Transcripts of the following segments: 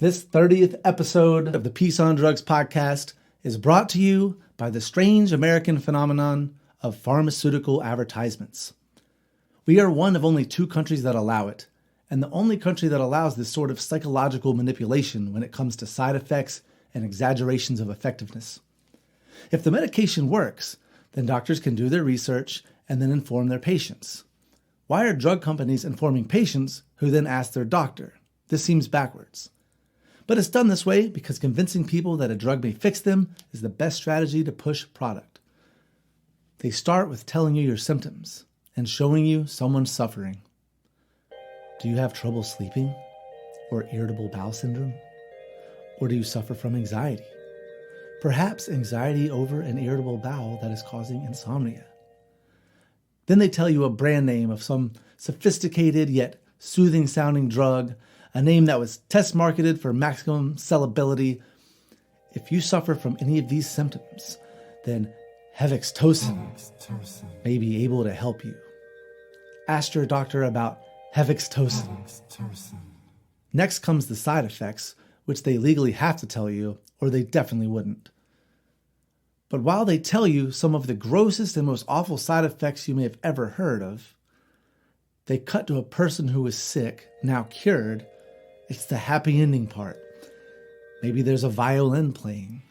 This 30th episode of the Peace on Drugs podcast is brought to you by the strange American phenomenon of pharmaceutical advertisements. We are one of only 2 countries that allow it, and the only country that allows this sort of psychological manipulation when it comes to side effects and exaggerations of effectiveness. If the medication works, then doctors can do their research and then inform their patients. Why are drug companies informing patients who then ask their doctor? This seems backwards. But it's done this way because convincing people that a drug may fix them is the best strategy to push product. They start with telling you your symptoms and showing you someone's suffering. Do you have trouble sleeping? Or irritable bowel syndrome? Or do you suffer from anxiety? Perhaps anxiety over an irritable bowel that is causing insomnia. Then they tell you a brand name of some sophisticated yet soothing sounding drug, a name that was test marketed for maximum sellability. If you suffer from any of these symptoms, then Hevixtocin may be able to help you. Ask your doctor about Hevixtocin. Next comes the side effects, which they legally have to tell you, or they definitely wouldn't. But while they tell you some of the grossest and most awful side effects you may have ever heard of, they cut to a person who is sick, now cured. It's the happy ending part. Maybe there's a violin playing,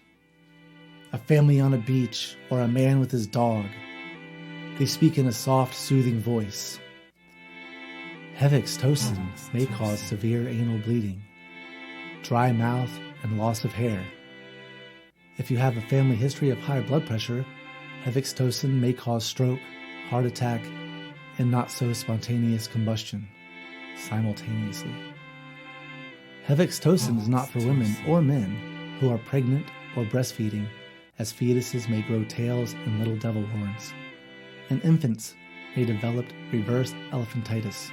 a family on a beach, or a man with his dog. They speak in a soft, soothing voice. Hevixtocin may cause severe anal bleeding, dry mouth, and loss of hair. If you have a family history of high blood pressure, Hevixtocin may cause stroke, heart attack, and not so spontaneous combustion simultaneously. Hevixtocin is not for women or men who are pregnant or breastfeeding, as fetuses may grow tails and little devil horns, and infants may develop reverse elephantitis.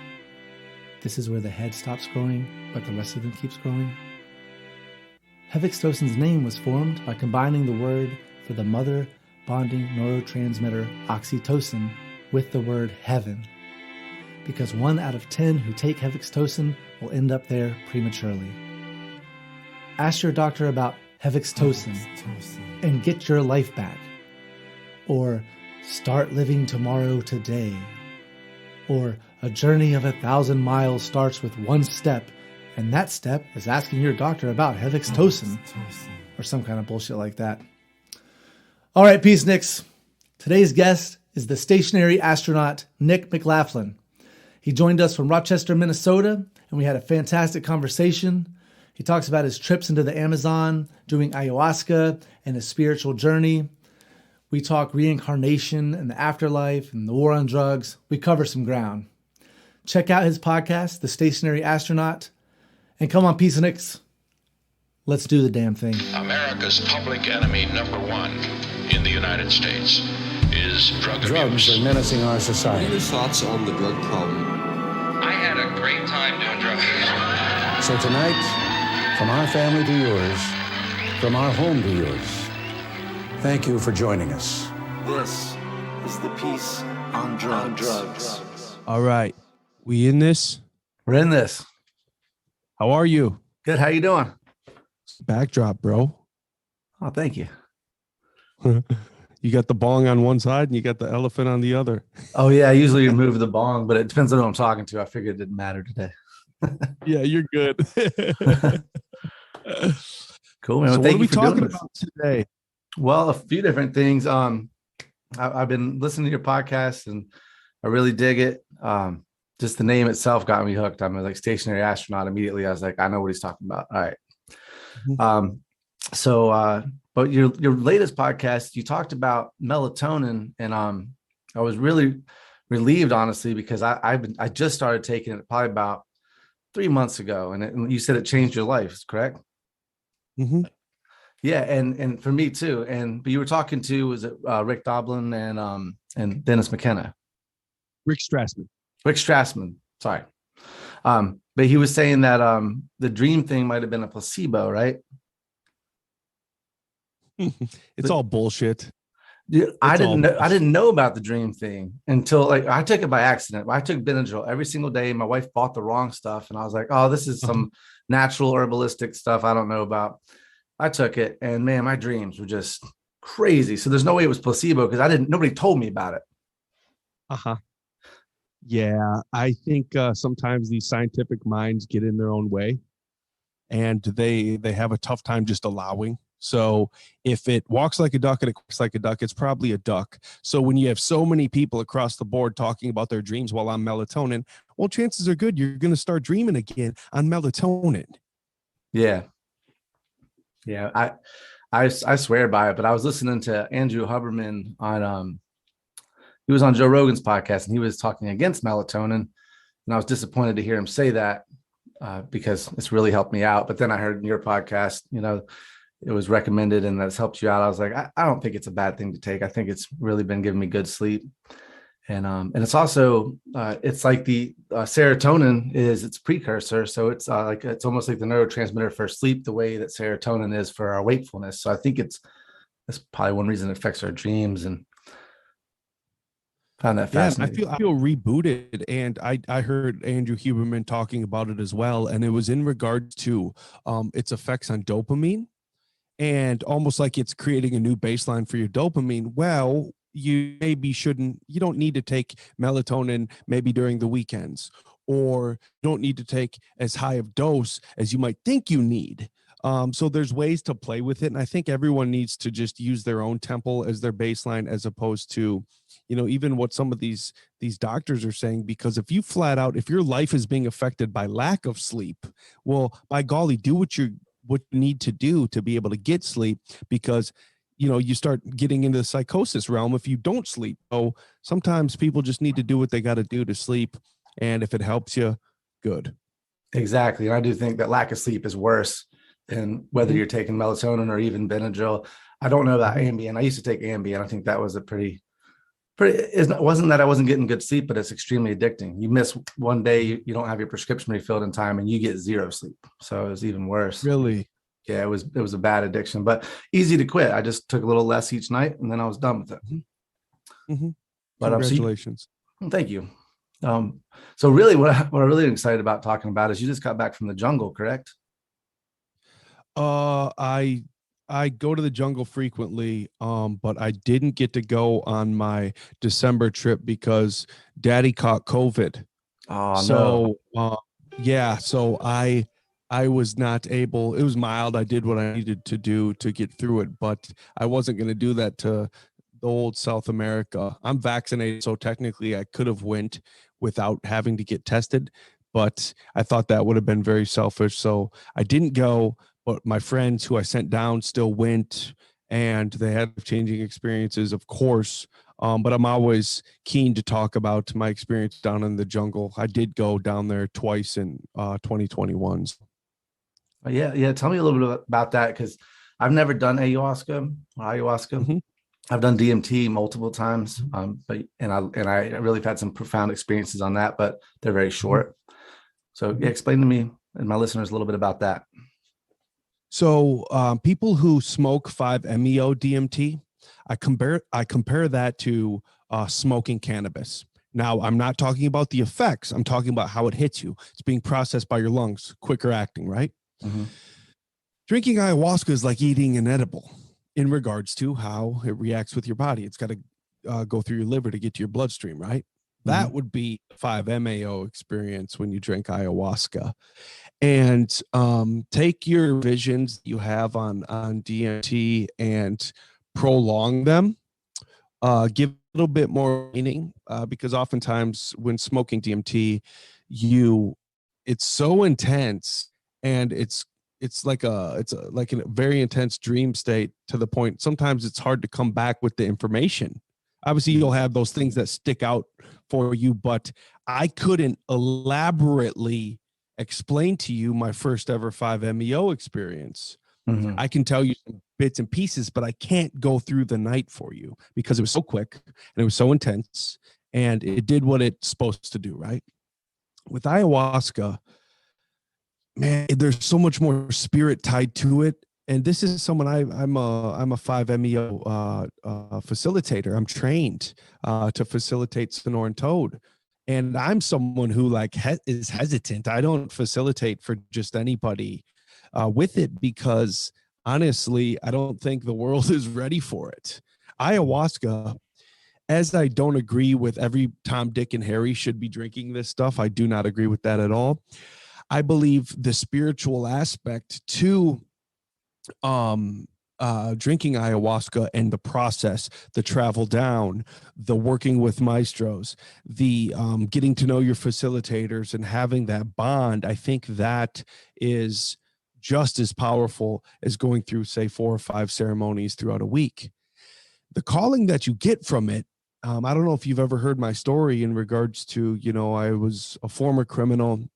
This is where the head stops growing, but the rest of them keeps growing. Hevixtocin's name was formed by combining the word for the mother bonding neurotransmitter oxytocin with the word heaven, because 1 out of 10 who take Hevixtocin will end up there prematurely. Ask your doctor about Hevixtocin and get your life back, or start living tomorrow today, or a journey of 1,000 miles starts with 1 step, and that step is asking your doctor about Hevixtocin, or some kind of bullshit like that. All right, Peaceniks. Today's guest is the stationary astronaut, Nick McLaughlin. He joined us from Rochester, Minnesota, and we had a fantastic conversation. He talks about his trips into the Amazon, doing ayahuasca, and his spiritual journey. We talk reincarnation and the afterlife and the war on drugs. We cover some ground. Check out his podcast, The Stationary Astronaut. And come on, Peaceniks, let's do the damn thing. America's public enemy number 1 in the United States is drug abuse. Drugs are menacing our society. What are your thoughts on the drug problem? I had a great time doing drugs. So tonight, from our family to yours, from our home to yours, thank you for joining us. This is the Peace on Drugs. All right. We in this? We're in this. How are you? Good. How you doing? Backdrop, bro. Oh, thank you. You got the bong on one side and you got the elephant on the other. Oh, yeah. I usually remove the bong, but it depends on who I'm talking to. I figured it didn't matter today. Yeah, you're good. Cool, man. So Thank what are we you for talking doing this. about today? Well, a few different things. I've been listening to your podcast and I really dig it. Just the name itself got me hooked. I'm like stationary astronaut. Immediately, I was like, I know what he's talking about. All right. Mm-hmm. But your latest podcast, you talked about melatonin, and I was really relieved, honestly, because I just started taking it probably about 3 months ago, and you said it changed your life, correct? Mm-hmm. Yeah, and for me too. But you were talking to, was it Rick Doblin and Dennis McKenna? Rick Strassman. Rick Strassman, sorry. But he was saying that the dream thing might have been a placebo, right? It's all bullshit. Dude, I didn't know about the dream thing until like I took it by accident. I took Benadryl every single day. My wife bought the wrong stuff, and I was like, "Oh, this is some natural herbalistic stuff I don't know about. I took it, and man, my dreams were just crazy. So there's no way it was placebo because nobody told me about it. Uh-huh. Yeah, I think sometimes these scientific minds get in their own way, and they have a tough time just allowing. So if it walks like a duck and it quacks like a duck, it's probably a duck. So when you have so many people across the board talking about their dreams while on melatonin, well, chances are good you're going to start dreaming again on melatonin. Yeah. I swear by it. But I was listening to Andrew Huberman on he was on Joe Rogan's podcast, and he was talking against melatonin, and I was disappointed to hear him say that because it's really helped me out. But then I heard in your podcast, it was recommended and that's helped you out. I was like, I don't think it's a bad thing to take. I think it's really been giving me good sleep. And it's also it's like the serotonin is its precursor. So it's it's almost like the neurotransmitter for sleep, the way that serotonin is for our wakefulness. So I think that's probably one reason it affects our dreams, and found that fascinating. I feel rebooted, and I heard Andrew Huberman talking about it as well, and it was in regards to its effects on dopamine, and almost like it's creating a new baseline for your dopamine. Well, you don't need to take melatonin maybe during the weekends, or you don't need to take as high of dose as you might think you need. So there's ways to play with it. And I think everyone needs to just use their own tempo as their baseline, as opposed to, even what some of these doctors are saying, because if your life is being affected by lack of sleep, well, by golly, do what you need to do to be able to get sleep, because you start getting into the psychosis realm if you don't sleep. So sometimes people just need to do what they got to do to sleep. And if it helps you, good. Exactly. And I do think that lack of sleep is worse than whether you're taking melatonin or even Benadryl. I don't know about Ambien. I used to take Ambien. I think that was a it wasn't that I wasn't getting good sleep, but it's extremely addicting. You miss one day, you don't have your prescription refilled in time, and you get zero sleep. So it was even worse. Really? Yeah, it was a bad addiction, but easy to quit. I just took a little less each night, and then I was done with it. Mm-hmm. But congratulations. Thank you. So really what I'm really excited about talking about is you just got back from the jungle, correct? I go to the jungle frequently, but I didn't get to go on my December trip because Daddy caught COVID. Oh, no. So I was not able. It was mild. I did what I needed to do to get through it, but I wasn't going to do that to the old South America. I'm vaccinated, so technically I could have went without having to get tested, but I thought that would have been very selfish, so I didn't go. But my friends who I sent down still went, and they had changing experiences, of course. But I'm always keen to talk about my experience down in the jungle. I did go down there twice in 2021. Yeah. Tell me a little bit about that, because I've never done ayahuasca. Mm-hmm. I've done DMT multiple times, but I really have had some profound experiences on that, but they're very short. So explain to me and my listeners a little bit about that. So people who smoke 5-MeO DMT, I compare that to smoking cannabis. Now, I'm not talking about the effects. I'm talking about how it hits you. It's being processed by your lungs, quicker acting, right? Mm-hmm. Drinking ayahuasca is like eating an edible in regards to how it reacts with your body. It's got to go through your liver to get to your bloodstream, right? Mm-hmm. That would be 5-MeO experience when you drink ayahuasca. And take your visions you have on DMT and prolong them. Give a little bit more meaning, because oftentimes when smoking DMT, it's so intense, and it's like a very intense dream state, to the point sometimes it's hard to come back with the information. Obviously, you'll have those things that stick out for you, but I couldn't elaborately explain to you my first ever 5-MeO experience. Mm-hmm. I can tell you some bits and pieces, but I can't go through the night for you because it was so quick and it was so intense, and it did what it's supposed to do, right? With ayahuasca, man, there's so much more spirit tied to it. And this is someone I'm a 5-MeO facilitator. I'm trained to facilitate Sonoran Toad. And I'm someone who like is hesitant. I don't facilitate for just anybody with it because honestly, I don't think the world is ready for it. Ayahuasca, as I don't agree with every Tom, Dick, and Harry should be drinking this stuff. I do not agree with that at all. I believe the spiritual aspect to drinking ayahuasca and the process, the travel down, the working with maestros, the getting to know your facilitators and having that bond, I think that is just as powerful as going through, say, 4 or 5 ceremonies throughout a week. The calling that you get from it, I don't know if you've ever heard my story in regards to, I was a former criminal.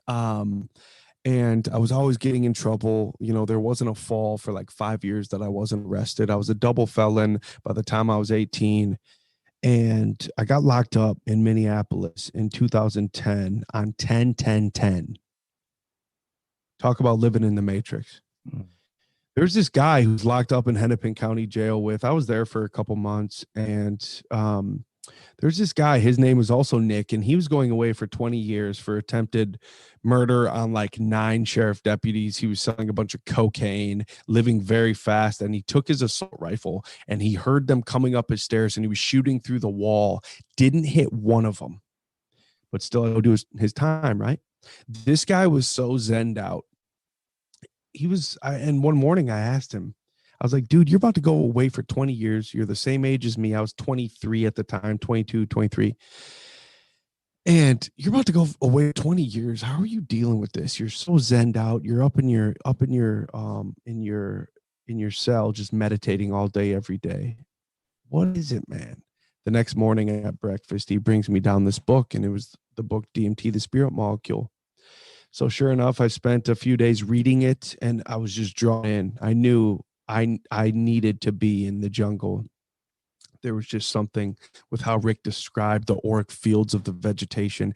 And I was always getting in trouble. There wasn't a fall for like 5 years that I wasn't arrested. I was a double felon by the time I was 18. And I got locked up in Minneapolis in 2010 on 10-10-10. Talk about living in the Matrix. There's this guy who's locked up in Hennepin County Jail with, I was there for a couple months, and there's this guy, his name was also Nick, and he was going away for 20 years for attempted murder on like 9 sheriff deputies. He was selling a bunch of cocaine, living very fast, and he took his assault rifle and he heard them coming up his stairs and he was shooting through the wall, didn't hit one of them, but still had to do his time, right? This guy was so zenned out. And one morning I asked him, I was like, dude, you're about to go away for 20 years. You're the same age as me. I was 23 at the time, 22, 23. And you're about to go away 20 years. How are you dealing with this? You're so zenned out. You're up in your cell, just meditating all day, every day. What is it, man? The next morning at breakfast, he brings me down this book, and it was the book DMT, the Spirit Molecule. So sure enough, I spent a few days reading it, and I was just drawn in. I knew I needed to be in the jungle. There was just something with how Rick described the auric fields of the vegetation,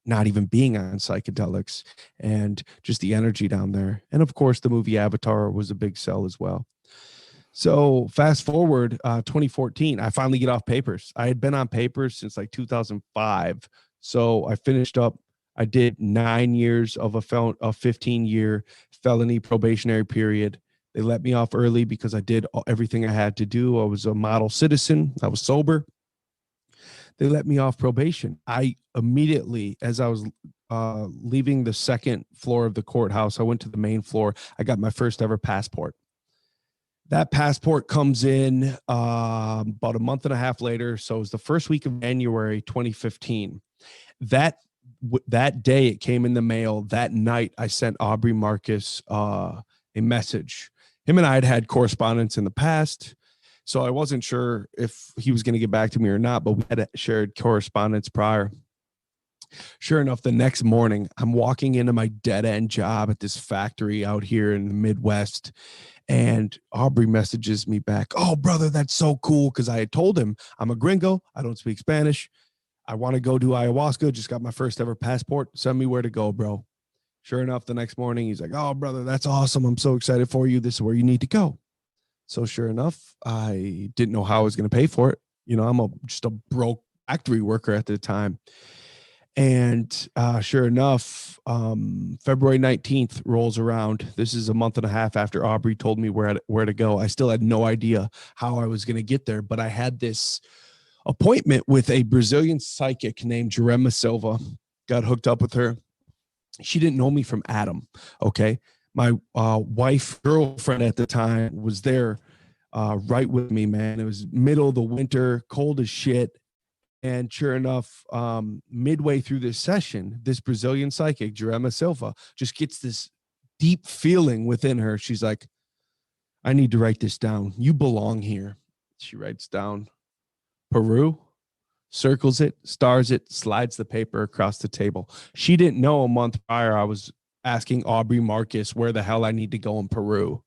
not even being on psychedelics, and just the energy down there. And of course, the movie Avatar was a big sell as well. So fast forward, 2014, I finally get off papers. I had been on papers since like 2005. So I finished up. I did 9 years of a 15-year felony probationary period. They let me off early because I did everything I had to do. I was a model citizen. I was sober. They let me off probation. I immediately, as I was leaving the second floor of the courthouse, I went to the main floor. I got my first ever passport. That passport comes in about a month and a half later. So it was the first week of January 2015. That day it came in the mail. That night I sent Aubrey Marcus a message. Him and I had correspondence in the past, so I wasn't sure if he was going to get back to me or not, but we had shared correspondence prior. Sure enough, the next morning I'm walking into my dead-end job at this factory out here in the Midwest, and Aubrey messages me back, "Oh, brother, that's so cool," because I had told him I'm a gringo. I don't speak Spanish. I want to go do ayahuasca. Just got my first ever passport. Send me where to go, bro. Sure enough, the next morning, he's like, "Oh, brother, that's awesome. I'm so excited for you. This is where you need to go." So sure enough, I didn't know how I was going to pay for it. I'm just a broke factory worker at the time. And sure enough, February 19th rolls around. This is a month and a half after Aubrey told me where to go. I still had no idea how I was going to get there, but I had this appointment with a Brazilian psychic named Jurema Silva. Got hooked up with her. She didn't know me from Adam. Okay. My girlfriend at the time was there right with me, man. It was middle of the winter, cold as shit. And sure enough, midway through this session, this Brazilian psychic, Jurema Silva, just gets this deep feeling within her. She's like, "I need to write this down. You belong here." She writes down Peru, circles it, stars it, slides the paper across the table. She didn't know a month prior I was asking Aubrey Marcus where the hell I need to go in Peru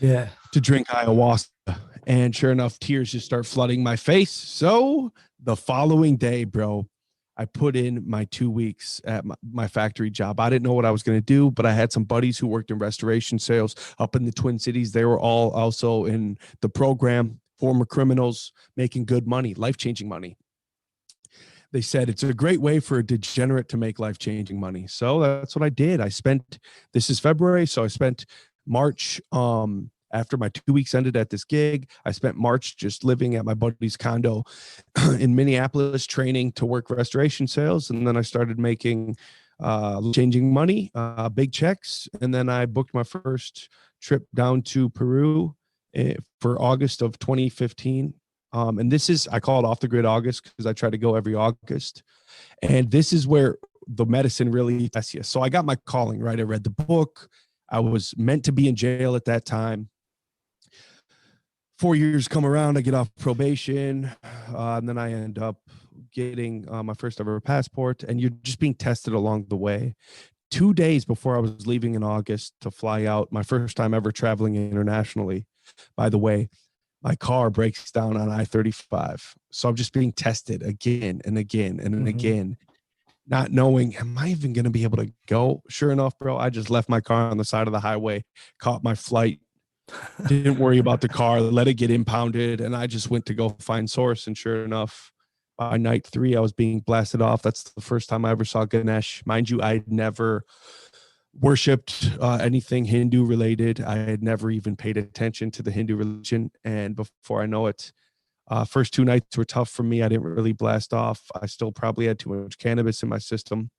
to drink ayahuasca. And sure enough, tears just start flooding my face. So the following day, bro, I put in my 2 weeks at my factory job. I didn't know what I was going to do, but I had some buddies who worked in restoration sales up in the Twin Cities. They were all also in the program, former criminals, making good money, life-changing money. they said it's a great way for a degenerate to make life-changing money. So that's what I did. This is February, so I spent March, after my 2 weeks ended at this gig, I spent March just living at my buddy's condo in Minneapolis, training to work restoration sales. And then I started making changing money, big checks. And then I booked my first trip down to Peru for August of 2015. And I call it Off the Grid August because I try to go every August. And this is where the medicine really tests you. So I got my calling, right? I read the book. I was meant to be in jail at that time. 4 years come around, I get off probation, and then I end up getting my first ever passport, and you're just being tested along the way. 2 days before I was leaving in August to fly out, my first time ever traveling internationally, by the way, my car breaks down on I-35. So I'm just being tested again and again and again, not knowing, am I even going to be able to go? Sure enough, bro, I just left my car on the side of the highway, caught my flight, didn't worry about the car, let it get impounded, and I just went to go find source. And sure enough, by night 3, I was being blasted off. That's the first time I ever saw Ganesh. Mind you, I had never worshipped anything Hindu related. I had never even paid attention to the Hindu religion. And before I know it, first 2 nights were tough for me. I didn't really blast off. I still probably had too much cannabis in my system.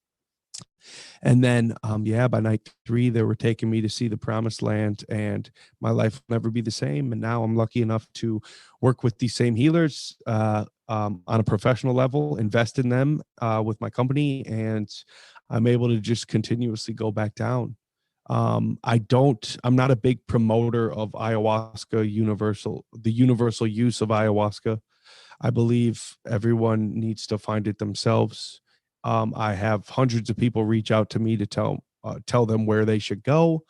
And then, by night 3, they were taking me to see the promised land, and my life will never be the same. And now I'm lucky enough to work with these same healers on a professional level, invest in them with my company, and I'm able to just continuously go back down. I'm not a big promoter of ayahuasca, the universal use of ayahuasca. I believe everyone needs to find it themselves. I have hundreds of people reach out to me to tell them where they should go.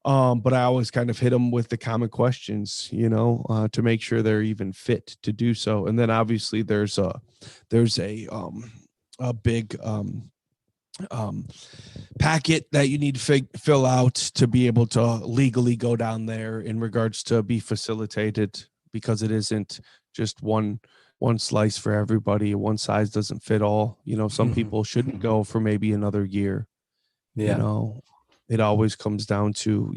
But I always kind of hit them with the common questions, to make sure they're even fit to do so. And then obviously there's a big packet that you need to fill out to be able to legally go down there in regards to be facilitated, because it isn't just one slice for everybody. One size doesn't fit all. Some people shouldn't go for maybe another year. It always comes down to,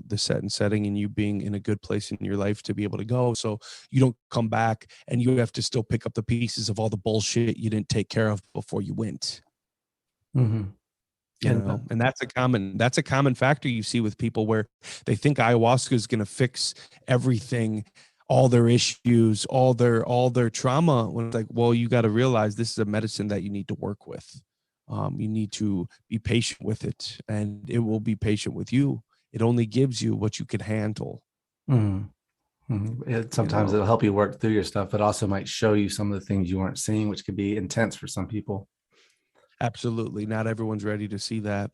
the set and setting and you being in a good place in your life to be able to go. So you don't come back and you have to still pick up the pieces of all the bullshit you didn't take care of before you went. And that's a common factor you see with people, where they think ayahuasca is going to fix everything, all their issues, all their trauma, when it's like, well, you got to realize this is a medicine that you need to work with. You need to be patient with it, and it will be patient with you. It only gives you what you can handle. Sometimes it'll help you work through your stuff, but also might show you some of the things you weren't seeing, which could be intense for some people. Absolutely. Not everyone's ready to see that.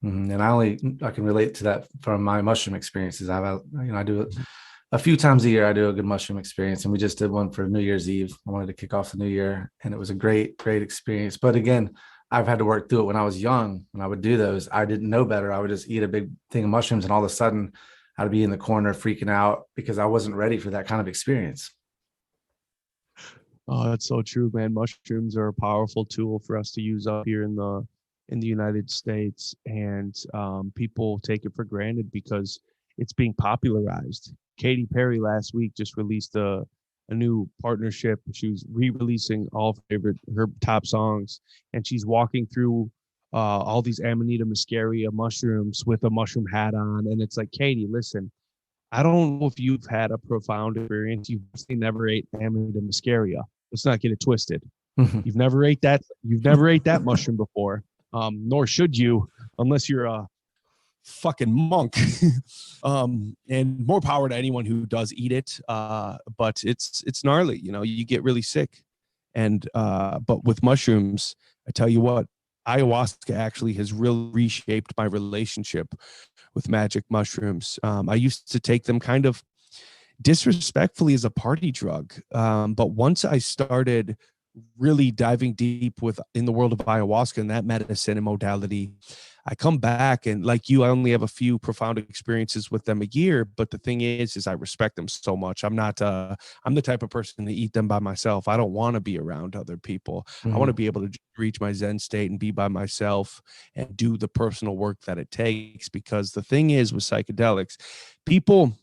And I can relate to that from my mushroom experiences. I do it a few times a year. I do a good mushroom experience, and we just did one for New Year's Eve. I wanted to kick off the new year, and it was a great experience. But again, I've had to work through it. When I was young, when I would do those, I didn't know better. I would just eat a big thing of mushrooms, and all of a sudden I'd be in the corner freaking out because I wasn't ready for that kind of experience. Oh, that's so true, man. Mushrooms are a powerful tool for us to use up here in the United States, and people take it for granted because it's being popularized. Katy Perry last week just released a new partnership. She's re-releasing her top songs, and she's walking through all these Amanita muscaria mushrooms with a mushroom hat on. And it's like, Katy, listen, I don't know if you've had a profound experience. You've never ate Amanita muscaria. Let's not get it twisted. You've never ate that mushroom before, nor should you, unless you're a fucking monk. And more power to anyone who does eat it. But it's gnarly, you get really sick. And but with mushrooms, I tell you what, ayahuasca actually has really reshaped my relationship with magic mushrooms. I used to take them kind of disrespectfully as a party drug. But once I started really diving deep in the world of ayahuasca and that medicine and modality, I come back, and like you, I only have a few profound experiences with them a year. But the thing is I respect them so much. I'm the type of person to eat them by myself. I don't want to be around other people. I want to be able to reach my Zen state and be by myself and do the personal work that it takes. Because the thing is with psychedelics, people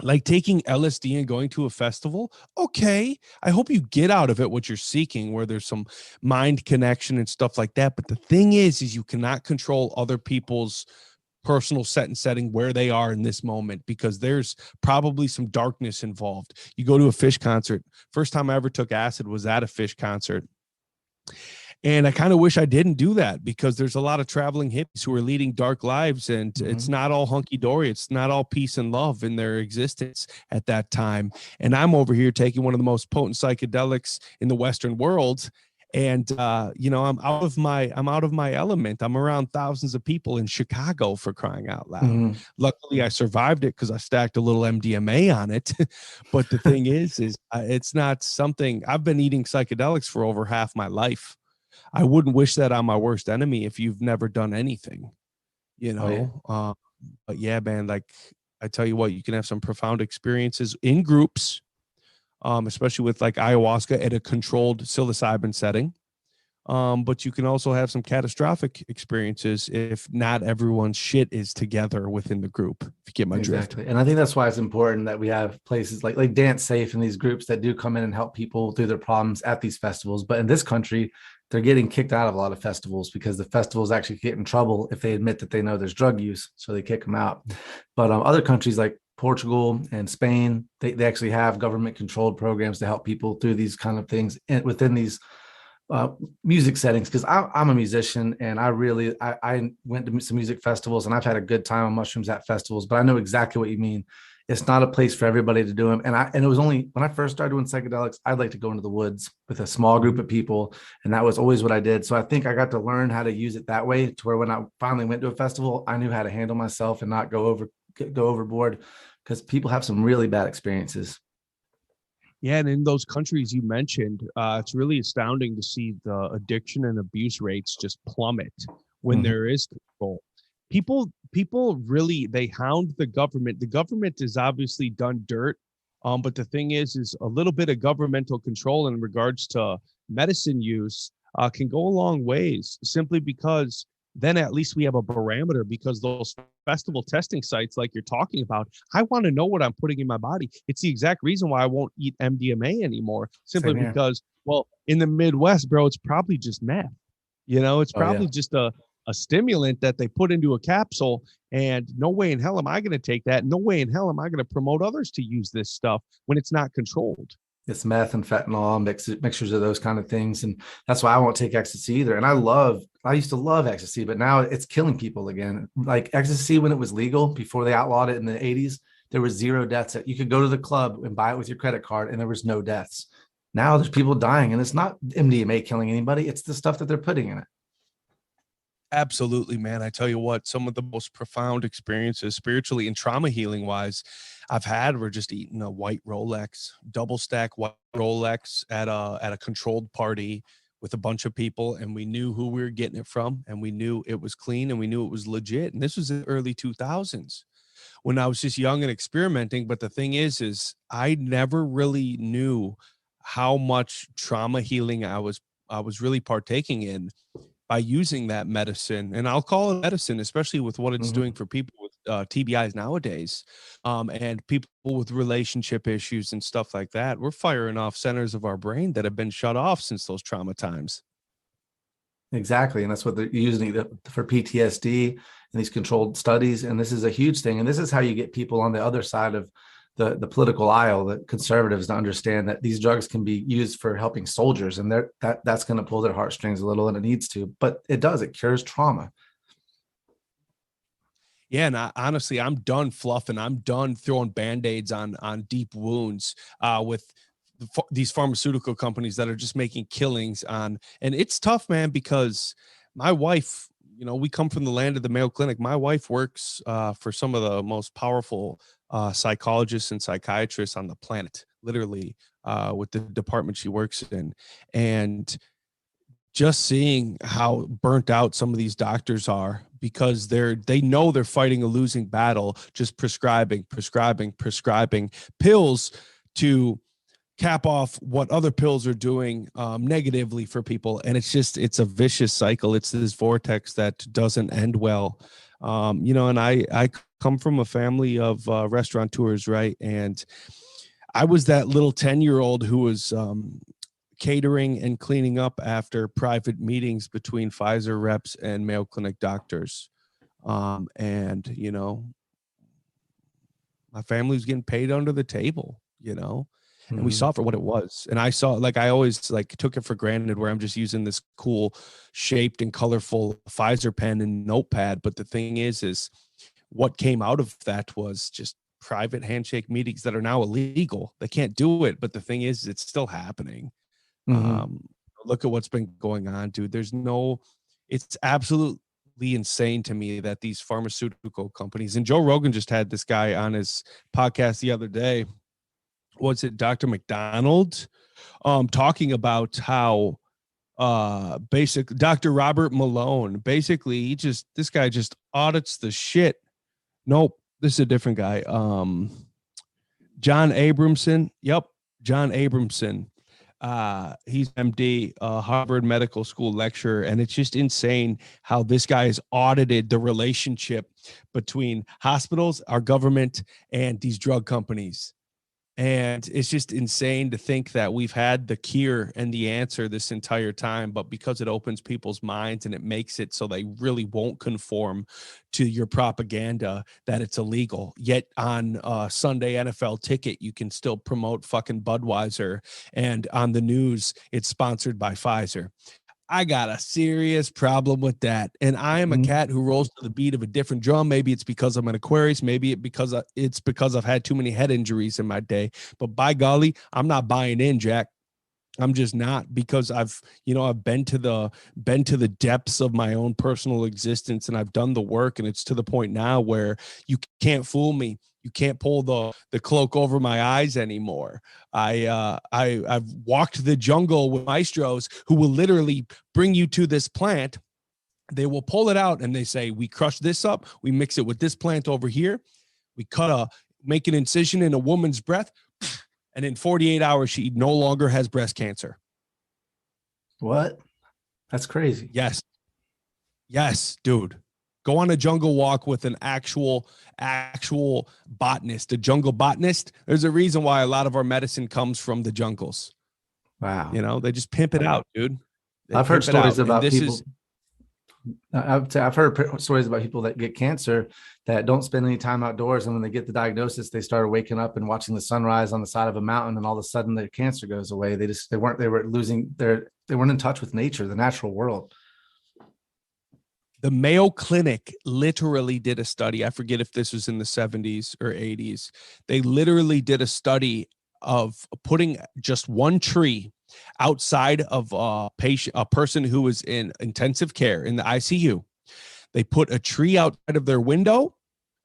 like taking LSD and going to a festival. Okay, I hope you get out of it what you're seeking, where there's some mind connection and stuff like that. But the thing is you cannot control other people's personal set and setting where they are in this moment, because there's probably some darkness involved. You go to a Fish concert. First time I ever took acid was at a Fish concert. And I kind of wish I didn't do that, because there's a lot of traveling hippies who are leading dark lives, and it's not all hunky dory. It's not all peace and love in their existence at that time. And I'm over here taking one of the most potent psychedelics in the Western world. And, I'm out of my element. I'm around thousands of people in Chicago, for crying out loud. Luckily I survived it because I stacked a little MDMA on it. But the thing is it's not something. I've been eating psychedelics for over half my life. I wouldn't wish that on my worst enemy if you've never done anything, but yeah, man, like I tell you what, you can have some profound experiences in groups, especially with like ayahuasca at a controlled psilocybin setting. But you can also have some catastrophic experiences if not everyone's shit is together within the group, if you get my drift. And I think that's why it's important that we have places like Dance Safe and these groups that do come in and help people through their problems at these festivals. But in this country, they're getting kicked out of a lot of festivals because the festivals actually get in trouble if they admit that they know there's drug use, so they kick them out. But other countries like Portugal and Spain, they actually have government controlled programs to help people through these kind of things within these music settings. Because I'm a musician, and I went to some music festivals, and I've had a good time on mushrooms at festivals, but I know exactly what you mean. It's not a place for everybody to do them. And it was only when I first started doing psychedelics, I'd like to go into the woods with a small group of people. And that was always what I did. So I think I got to learn how to use it that way, to where when I finally went to a festival, I knew how to handle myself and not go overboard, because people have some really bad experiences. Yeah, and in those countries you mentioned, it's really astounding to see the addiction and abuse rates just plummet when there is control. People really, they hound the government. The government has obviously done dirt, but the thing is a little bit of governmental control in regards to medicine use can go a long ways, simply because then at least we have a barometer. Because those festival testing sites like you're talking about, I want to know what I'm putting in my body. It's the exact reason why I won't eat MDMA anymore, simply because, well, in the Midwest, bro, it's probably just meth. It's probably just a stimulant that they put into a capsule, and no way in hell am I going to take that. No way in hell am I going to promote others to use this stuff when it's not controlled. It's meth and fentanyl, mixtures of those kind of things. And that's why I won't take ecstasy either. And I used to love ecstasy, but now it's killing people again. Like ecstasy, when it was legal, before they outlawed it in the 80s, there was 0 deaths. You could go to the club and buy it with your credit card, and there was no deaths. Now there's people dying, and it's not MDMA killing anybody. It's the stuff that they're putting in it. Absolutely, man. I tell you what, some of the most profound experiences spiritually and trauma healing wise I've had were just eating a white Rolex, double stack white Rolex at a controlled party with a bunch of people, and we knew who we were getting it from, and we knew it was clean, and we knew it was legit. And this was in the early 2000s when I was just young and experimenting. But the thing is I never really knew how much trauma healing I was really partaking in by using that medicine. And I'll call it medicine, especially with what it's doing for people with TBIs nowadays, and people with relationship issues and stuff like that. We're firing off centers of our brain that have been shut off since those trauma times. Exactly. And that's what they're using for PTSD and these controlled studies. And this is a huge thing. And this is how you get people on the other side of the political aisle, the conservatives, to understand that these drugs can be used for helping soldiers, and that's going to pull their heartstrings a little, and it needs to, but it cures trauma. Yeah, and honestly, I'm done fluffing. I'm done throwing Band-Aids on deep wounds with these pharmaceutical companies that are just making killings on. And it's tough, man, because my wife, we come from the land of the Mayo Clinic. My wife works for some of the most powerful psychologists and psychiatrists on the planet, literally, with the department she works in. And just seeing how burnt out some of these doctors are because they know they're fighting a losing battle, just prescribing pills to cap off what other pills are doing negatively for people. And it's a vicious cycle. It's this vortex that doesn't end well. And I come from a family of restaurateurs, right? And I was that little 10-year-old who was catering and cleaning up after private meetings between Pfizer reps and Mayo Clinic doctors. And, my family was getting paid under the table, and we saw it for what it was. And I saw, like, I always took it for granted, where I'm just using this cool shaped and colorful Pfizer pen and notepad. But the thing is what came out of that was just private handshake meetings that are now illegal. They can't do it. But the thing is, it's still happening. Look at what's been going on, dude. It's absolutely insane to me that these pharmaceutical companies, and Joe Rogan just had this guy on his podcast the other day. Was it Dr. McDonald? Talking about how Dr. Robert Malone, basically this guy just audits the shit. Nope, this is a different guy. John Abramson. Yep, John Abramson. He's MD, Harvard Medical School lecturer, and it's just insane how this guy has audited the relationship between hospitals, our government, and these drug companies. And it's just insane to think that we've had the cure and the answer this entire time, but because it opens people's minds and it makes it so they really won't conform to your propaganda, that it's illegal. Yet on Sunday NFL Ticket, you can still promote fucking Budweiser, and on the news, it's sponsored by Pfizer. I got a serious problem with that. And I am a cat who rolls to the beat of a different drum. Maybe it's because I'm an Aquarius. Maybe it's because I've had too many head injuries in my day. But by golly, I'm not buying in, Jack. I'm just not, because I've been to the depths of my own personal existence, and I've done the work, and it's to the point now where you can't fool me. You can't pull the cloak over my eyes anymore. I've walked the jungle with maestros who will literally bring you to this plant. They will pull it out and they say, we crush this up. We mix it with this plant over here. We make an incision in a woman's breath. And in 48 hours, she no longer has breast cancer. What? That's crazy. Yes, dude. Go on a jungle walk with an actual botanist, a jungle botanist. There's a reason why a lot of our medicine comes from the jungles. Wow. They just pimp it out, dude. I've heard stories about people. I've heard stories about people that get cancer that don't spend any time outdoors, and when they get the diagnosis, they started waking up and watching the sunrise on the side of a mountain, and all of a they weren't in touch with nature, the natural world. The Mayo Clinic literally did a study. I forget if this was in the 70s or 80s. They literally did a study of putting just one tree outside of a person who was in intensive care in the ICU. They put a tree outside of their window,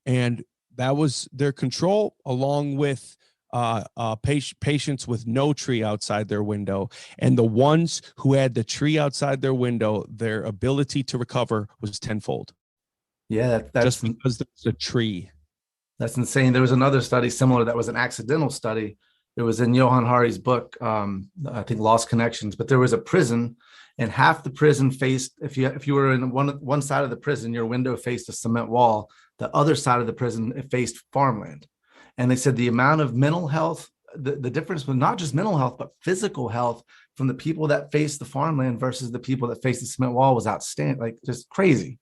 and that was their control, along with patients with no tree outside their window. And the ones who had the tree outside their window, their ability to recover was tenfold. Yeah, that's just because there's a tree. That's insane. There was another study similar that was an accidental study. It was in Johan Hari's book, I think Lost Connections. But there was a prison, and half the prison faced, if you were in one side of the prison, your window faced a cement wall. The other side of the prison, it faced farmland. And they said the amount of mental health, the difference was not just mental health, but physical health from the people that faced the farmland versus the people that faced the cement wall was outstanding, like just crazy.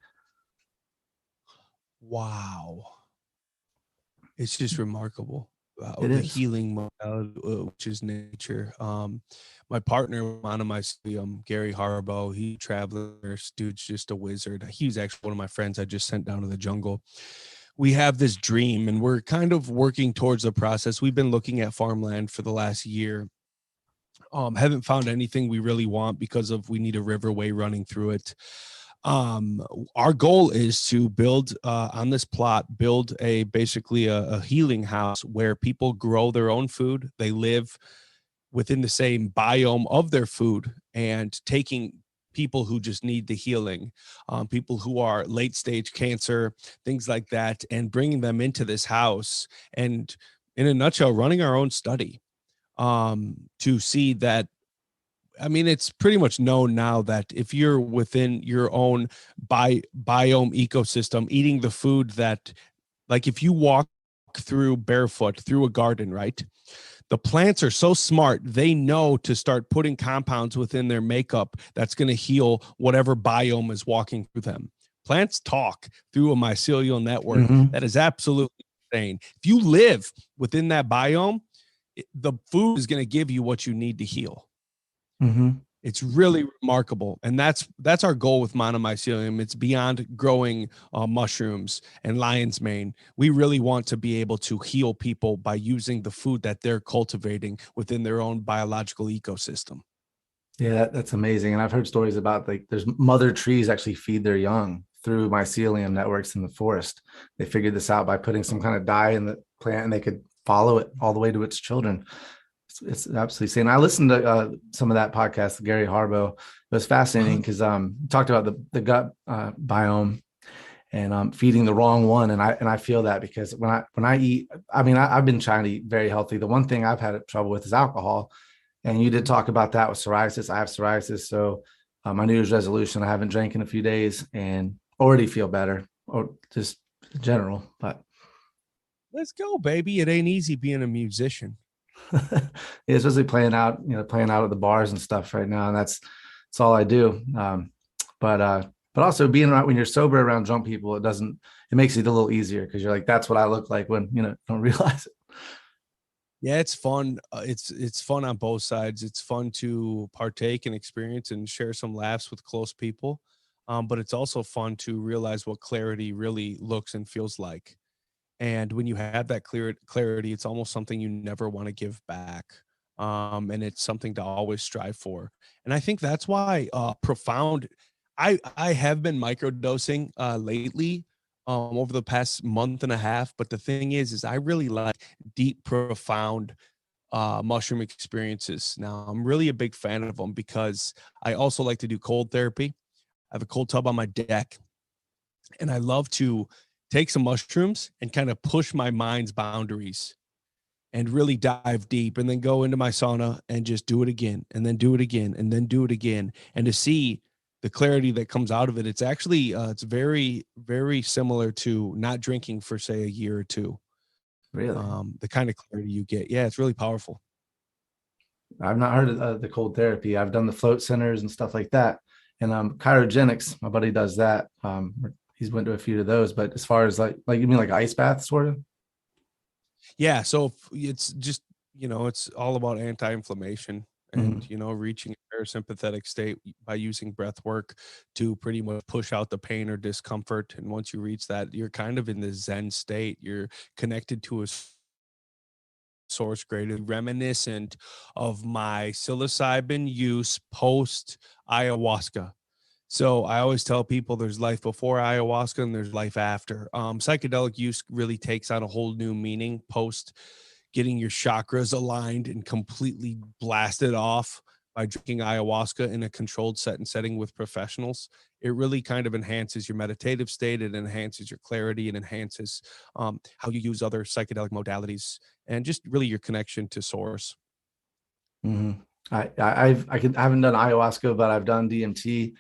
Wow. It's just remarkable. It the is. Healing modality, which is nature. My partner on my Gary Harbo, he traveler, dude's just a wizard. He's actually one of my friends I just sent down to the jungle. We have this dream, and we're kind of working towards the process. We've been looking at farmland for the last year. Haven't found anything we really want because we need a riverway running through it. Our goal is to build on this plot, basically a healing house where people grow their own food. They live within the same biome of their food, and taking people who just need the healing, people who are late stage cancer, things like that, and bringing them into this house. And in a nutshell, running our own study to see that. I mean, it's pretty much known now that if you're within your own biome ecosystem, eating the food that, like if you walk through barefoot through a garden, right? The plants are so smart, they know to start putting compounds within their makeup that's going to heal whatever biome is walking through them. Plants talk through a mycelial network that is absolutely insane. If you live within that biome, the food is going to give you what you need to heal. It's really remarkable. And that's our goal with monomycelium. It's beyond growing mushrooms and lion's mane. We really want to be able to heal people by using the food that they're cultivating within their own biological ecosystem. Yeah, that's amazing. And I've heard stories about like there's mother trees actually feed their young through mycelium networks in the forest. They figured this out by putting some kind of dye in the plant, and they could follow it all the way to its children. It's absolutely insane. I listened to some of that podcast, Gary Harbo. It was fascinating because talked about the gut biome and feeding the wrong one. And I feel that because when I eat, I mean, I've been trying to eat very healthy. The one thing I've had trouble with is alcohol. And you did talk about that with psoriasis. I have psoriasis. So my New Year's resolution, I haven't drank in a few days and already feel better, or just in general. But let's go, baby. It ain't easy being a musician. Yeah, especially playing out at the bars and stuff right now. And that's all I do. But also being around when you're sober around drunk people, it makes it a little easier because you're like, that's what I look like when, don't realize it. Yeah, it's fun. It's fun on both sides. It's fun to partake and experience and share some laughs with close people. But it's also fun to realize what clarity really looks and feels like. And when you have that clarity, it's almost something you never want to give back. And it's something to always strive for. And I think that's why profound. I have been microdosing lately over the past month and a half. But the thing is I really like deep, profound mushroom experiences. Now, I'm really a big fan of them because I also like to do cold therapy. I have a cold tub on my deck, and I love to take some mushrooms and kind of push my mind's boundaries and really dive deep, and then go into my sauna and just do it again, and then do it again, and then do it again. And to see the clarity that comes out of it, it's actually, it's very, very similar to not drinking for, say, a year or two. Really? The kind of clarity you get. Yeah, it's really powerful. I've not heard of the cold therapy. I've done the float centers and stuff like that. And cryogenics, my buddy does that. He's went to a few of those, but as far as like you mean like ice bath sort of? Yeah. So it's just, it's all about anti-inflammation and, reaching a parasympathetic state by using breath work to pretty much push out the pain or discomfort. And once you reach that, you're kind of in the Zen state. You're connected to a source greater, reminiscent of my psilocybin use post ayahuasca. So I always tell people there's life before ayahuasca and there's life after. Psychedelic use really takes on a whole new meaning post getting your chakras aligned and completely blasted off by drinking ayahuasca in a controlled setting with professionals. It really kind of enhances your meditative state. It enhances your clarity. It enhances how you use other psychedelic modalities and just really your connection to source. Mm-hmm. I haven't done ayahuasca, but I've done DMT.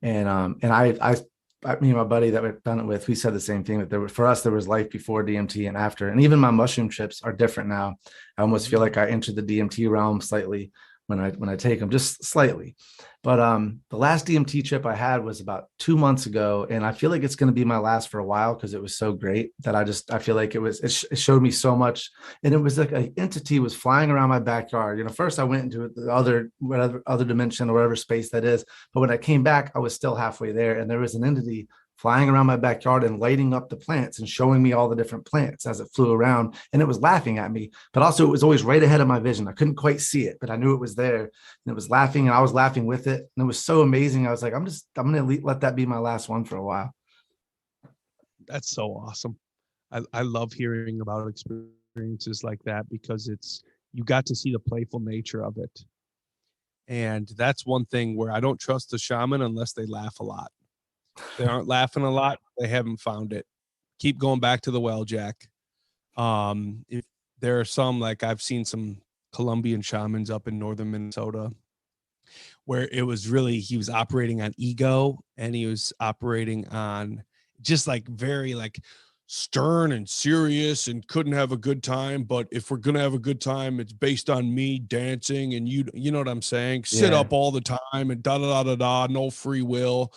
And I me and my buddy that we've done it with, we said the same thing, that for us, there was life before DMT and after. And even my mushroom trips are different now. I almost feel like I entered the DMT realm slightly when I take them, just slightly. But the last DMT trip I had was about 2 months ago, and I feel like it's going to be my last for a while because it was so great that I feel like it showed me so much. And it was like an entity was flying around my backyard. First I went into the other dimension or whatever space that is, but when I came back, I was still halfway there, and there was an entity flying around my backyard and lighting up the plants and showing me all the different plants as it flew around. And it was laughing at me, but also it was always right ahead of my vision. I couldn't quite see it, but I knew it was there, and it was laughing, and I was laughing with it. And it was so amazing. I was like, I'm going to let that be my last one for a while. That's so awesome. I love hearing about experiences like that because you got to see the playful nature of it. And that's one thing where I don't trust the shaman unless they laugh a lot. If they aren't laughing a lot, they haven't found it. Keep going back to the well, Jack. If there are some, like I've seen some Colombian shamans up in northern Minnesota where it was really, he was operating on ego, and he was operating on just like very like stern and serious and couldn't have a good time. But if we're going to have a good time, it's based on me dancing and you know what I'm saying? Sit up all the time and da, no free will.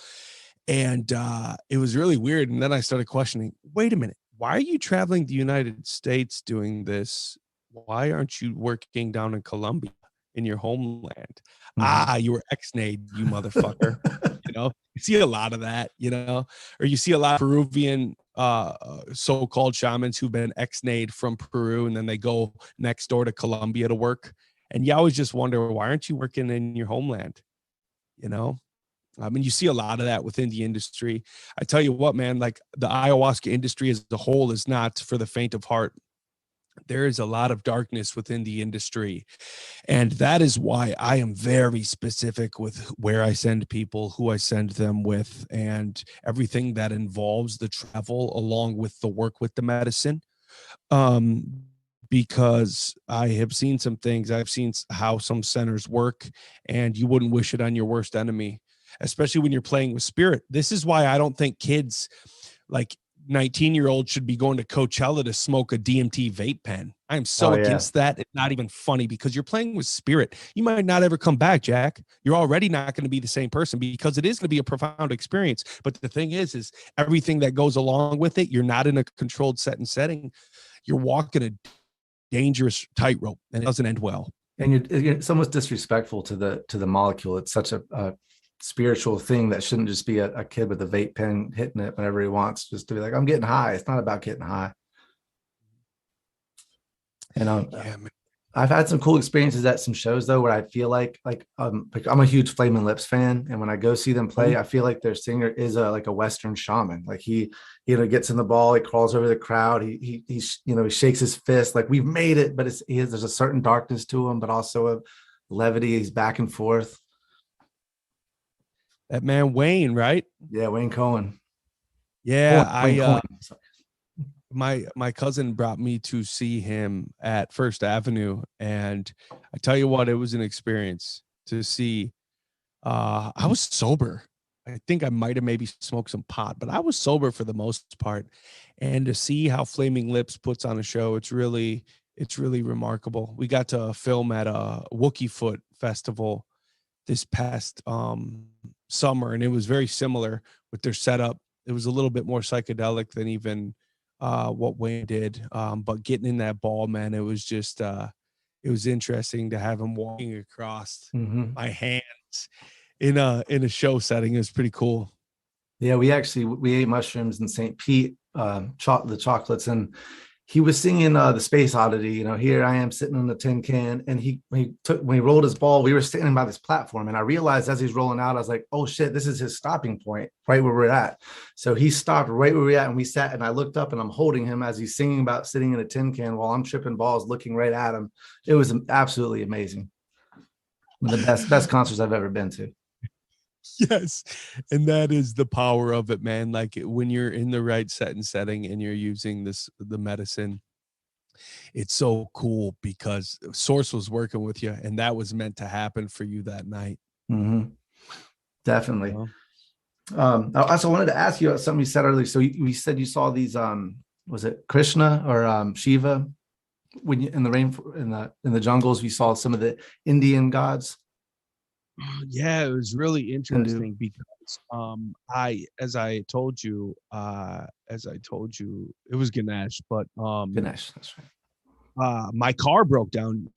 And it was really weird. And then I started questioning, wait a minute, why are you traveling the United States doing this? Why aren't you working down in Colombia in your homeland? You were ex-nayed, you motherfucker. You know, you see a lot of that, you know, or you see a lot of Peruvian so-called shamans who've been ex-nayed from Peru, and then they go next door to Colombia to work. And you always just wonder, why aren't you working in your homeland? You know? I mean, you see a lot of that within the industry. I tell you what, man, like the ayahuasca industry as a whole is not for the faint of heart. There is a lot of darkness within the industry. And that is why I am very specific with where I send people, who I send them with, and everything that involves the travel along with the work with the medicine. Because I have seen some things. I've seen how some centers work, and you wouldn't wish it on your worst enemy, especially when you're playing with spirit. This is why I don't think kids like 19-year-olds should be going to Coachella to smoke a DMT vape pen. I'm so against that. It's not even funny, because you're playing with spirit. You might not ever come back, Jack. You're already not going to be the same person, because it is going to be a profound experience. But the thing is everything that goes along with it, you're not in a controlled setting. You're walking a dangerous tightrope, and it doesn't end well. And it's almost disrespectful to the molecule. It's such a spiritual thing that shouldn't just be a kid with a vape pen hitting it whenever he wants, just to be like, I'm getting high. It's not about getting high. And I've had some cool experiences at some shows though, where I feel like I'm a huge Flaming Lips fan, and when I go see them play, I feel like their singer is like a Western shaman. Like he gets in the ball, he crawls over the crowd, he shakes his fist like we've made it, but there's a certain darkness to him, but also a levity. He's back and forth. That man Wayne, right? Yeah, Wayne Cohen. Yeah, my cousin brought me to see him at First Avenue, and I tell you what, it was an experience to see. I was sober. I think I might have maybe smoked some pot, but I was sober for the most part. And to see how Flaming Lips puts on a show, it's really remarkable. We got to film at a Wookie Foot festival this past summer, and it was very similar with their setup. It was a little bit more psychedelic than even what Wayne did, but getting in that ball, man, it was just it was interesting to have him walking across my hands in a show setting. It was pretty cool. Yeah, we ate mushrooms in St. Pete, the chocolates, and he was singing the Space Oddity, here I am sitting in the tin can. And when he rolled his ball, we were standing by this platform, and I realized as he's rolling out, I was like, oh shit, this is his stopping point right where we're at. So he stopped right where we're at, and we sat, and I looked up, and I'm holding him as he's singing about sitting in a tin can while I'm tripping balls, looking right at him. It was absolutely amazing. One of the best concerts I've ever been to. Yes. And that is the power of it, man. Like when you're in the right setting and you're using the medicine, it's so cool because Source was working with you, and that was meant to happen for you that night. Definitely. I also wanted to ask you about something you said earlier. So you said you saw these, was it Krishna or Shiva when you in the jungles, you saw some of the Indian gods? Yeah, it was really interesting because as I told you, it was Ganesh, but Ganesh, that's right. my car broke down.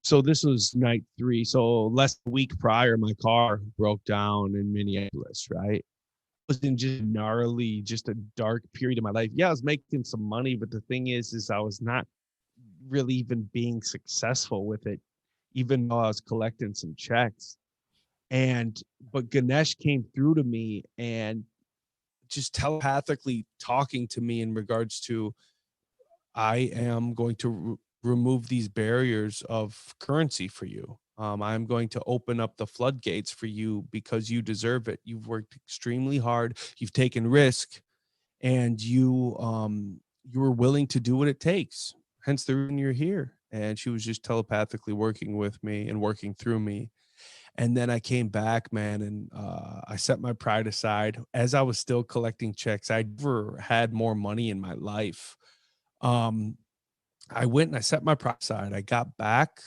So this was night 3. So less than a week prior, my car broke down in Minneapolis, right? It was in just a dark period of my life. Yeah, I was making some money, but the thing is I was not really even being successful with it, even though I was collecting some checks. But Ganesh came through to me and just telepathically talking to me in regards to, I am going to remove these barriers of currency for you. I'm going to open up the floodgates for you because you deserve it. You've worked extremely hard. You've taken risk, and you were willing to do what it takes. Hence the reason you're here. And she was just telepathically working with me and working through me. And then I came back, man, and I set my pride aside. As I was still collecting checks, I never had more money in my life. I went and I set my pride aside. I got back.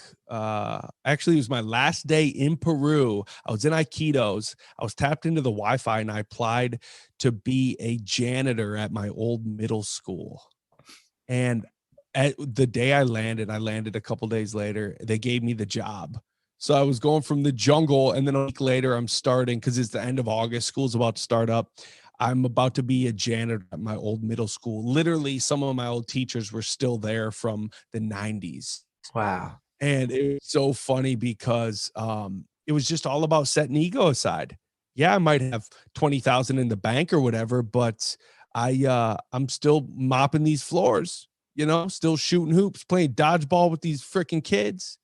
Actually, it was my last day in Peru. I was in Iquitos. I was tapped into the Wi-Fi, and I applied to be a janitor at my old middle school. And at the day I landed a couple days later, they gave me the job. So I was going from the jungle, and then a week later I'm starting, because it's the end of August. School's about to start up. I'm about to be a janitor at my old middle school. Literally, some of my old teachers were still there from the 90s. Wow. And it was so funny because it was just all about setting ego aside. Yeah, I might have 20,000 in the bank or whatever, but I'm still mopping these floors, still shooting hoops, playing dodgeball with these freaking kids,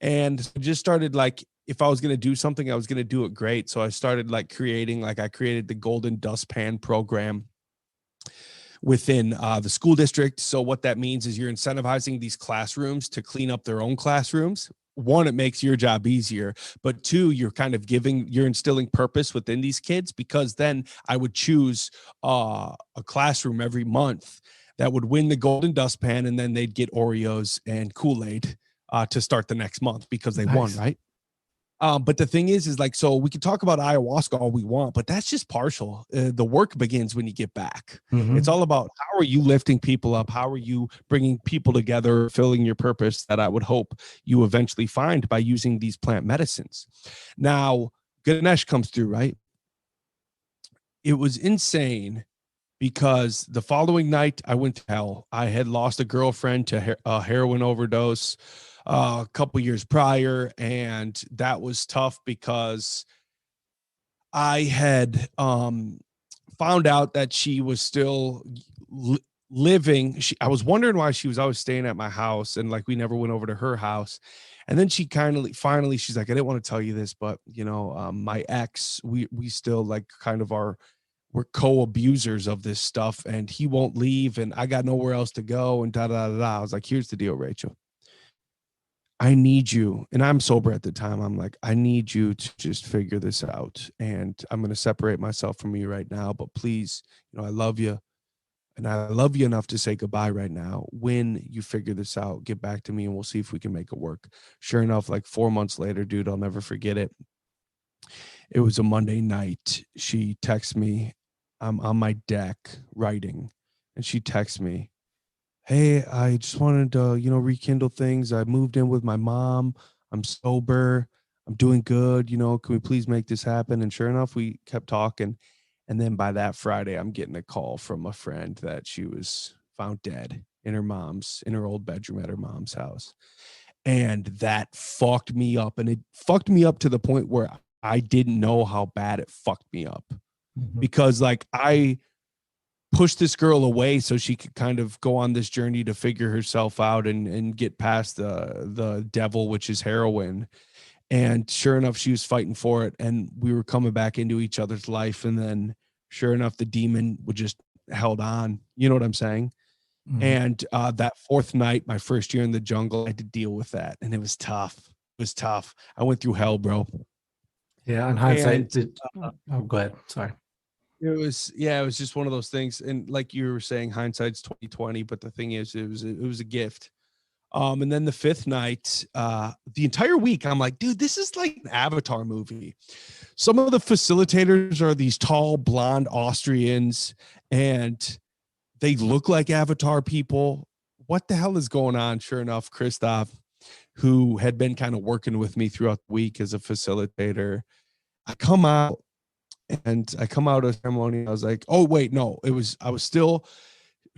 and just started, like, if I was going to do something, I was going to do it great. So I started I created the Golden Dustpan program within the school district. So what that means is you're incentivizing these classrooms to clean up their own classrooms. One, it makes your job easier, but two, you're instilling purpose within these kids, because then I would choose a classroom every month that would win the Golden Dustpan, and then they'd get Oreos and Kool-Aid to start the next month because they won, right? But the thing is so we can talk about ayahuasca all we want, but that's just partial. The work begins when you get back. Mm-hmm. It's all about, how are you lifting people up? How are you bringing people together, filling your purpose that I would hope you eventually find by using these plant medicines. Now, Ganesh comes through, right? It was insane, because the following night I went to hell. I had lost a girlfriend to a heroin overdose a couple years prior, and that was tough because I had found out that she was still living. I was wondering why she was always staying at my house, and we never went over to her house. And then she finally, she's like, I didn't want to tell you this, but my ex, we still we're co-abusers of this stuff, and he won't leave, and I got nowhere else to go, and da da da da. I was like, here's the deal, Rachel. I need you, and I'm sober at the time. I'm like, I need you to just figure this out, and I'm going to separate myself from you right now, but please, I love you, and I love you enough to say goodbye right now. When you figure this out, get back to me, and we'll see if we can make it work. Sure enough, 4 months later, dude, I'll never forget it. It was a Monday night. She texts me. I'm on my deck writing, and she texts me, hey, I just wanted to, rekindle things. I moved in with my mom. I'm sober. I'm doing good. Can we please make this happen? And sure enough, we kept talking. And then by that Friday, I'm getting a call from a friend that she was found dead in her old bedroom at her mom's house. And that fucked me up. And it fucked me up to the point where I didn't know how bad it fucked me up. Mm-hmm. Because I pushed this girl away so she could kind of go on this journey to figure herself out and get past the devil, which is heroin. And sure enough, she was fighting for it, and we were coming back into each other's life. And then sure enough, the demon would just held on. You know what I'm saying? Mm-hmm. And that fourth night, my first year in the jungle, I had to deal with that. And it was tough. It was tough. I went through hell, bro. Yeah. In hindsight, go ahead. Sorry. It was just one of those things. And like you were saying, hindsight's 2020, but the thing is, it was a gift. And then the fifth night, the entire week, I'm like, dude, this is like an Avatar movie. Some of the facilitators are these tall, blonde Austrians, and they look like Avatar people. What the hell is going on? Sure enough, Christoph, who had been kind of working with me throughout the week as a facilitator, I come out of ceremony. I was like, oh, wait, no, I was still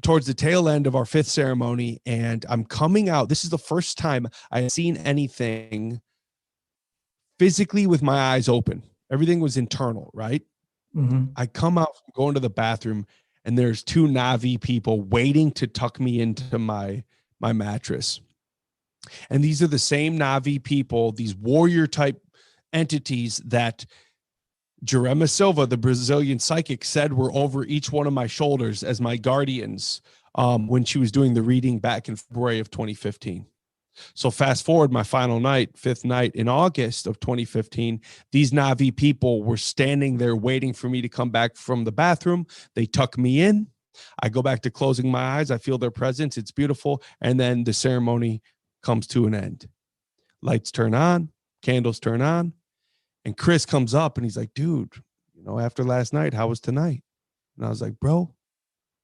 towards the tail end of our fifth ceremony, and I'm coming out. This is the first time I had seen anything physically with my eyes open. Everything was internal, right? Mm-hmm. I come out, going to the bathroom, and there's two Navi people waiting to tuck me into my mattress. And these are the same Navi people, these warrior type entities that Jerema Silva, the Brazilian psychic, said were over each one of my shoulders as my guardians when she was doing the reading back in February of 2015. So fast forward my final night, 5th night in August of 2015, these Navi people were standing there waiting for me to come back from the bathroom. They tuck me in. I go back to closing my eyes. I feel their presence. It's beautiful. And then the ceremony comes to an end. Lights turn on, candles turn on. And Chris comes up and he's like, dude, after last night, how was tonight? And I was like, bro,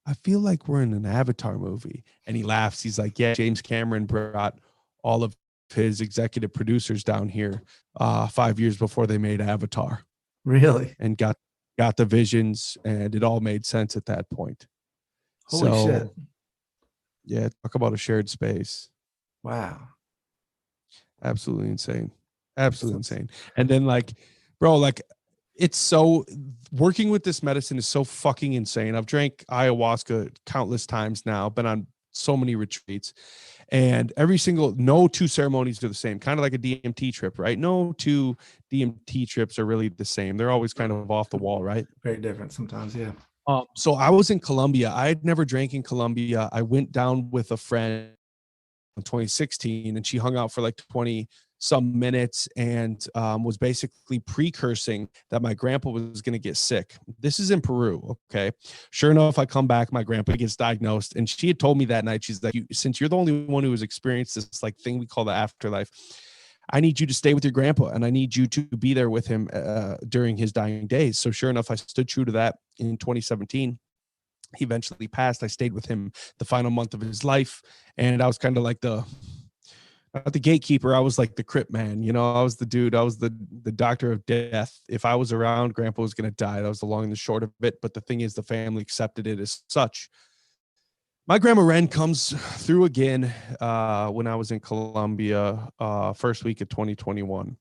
I feel like we're in an Avatar movie. And he laughs. He's like, yeah, James Cameron brought all of his executive producers down here 5 years before they made Avatar. Really? And got the visions, and it all made sense at that point. Holy shit. Yeah, talk about a shared space. Wow. Absolutely insane. Absolutely insane. And then bro, it's so, working with this medicine is so fucking insane. I've drank ayahuasca countless times now, been on so many retreats, and no two ceremonies are the same, kind of like a DMT trip, right? No two DMT trips are really the same. They're always kind of off the wall, right? Very different sometimes. Yeah. So I was in Colombia. I had never drank in Colombia. I went down with a friend in 2016, and she hung out for like 20 some minutes and was basically precursing that my grandpa was going to get sick. This is in Peru. Okay. Sure enough, I come back, my grandpa gets diagnosed, and she had told me that night, she's like, since you're the only one who has experienced this thing we call the afterlife, I need you to stay with your grandpa, and I need you to be there with him during his dying days. So sure enough, I stood true to that in 2017. He eventually passed. I stayed with him the final month of his life, and I was kind of like not the gatekeeper. I was like the Crip man, I was the dude. I was the doctor of death. If I was around, grandpa was going to die. That was the long and the short of it. But the thing is, the family accepted it as such. My grandma Ren comes through again when I was in Colombia, first week of 2021.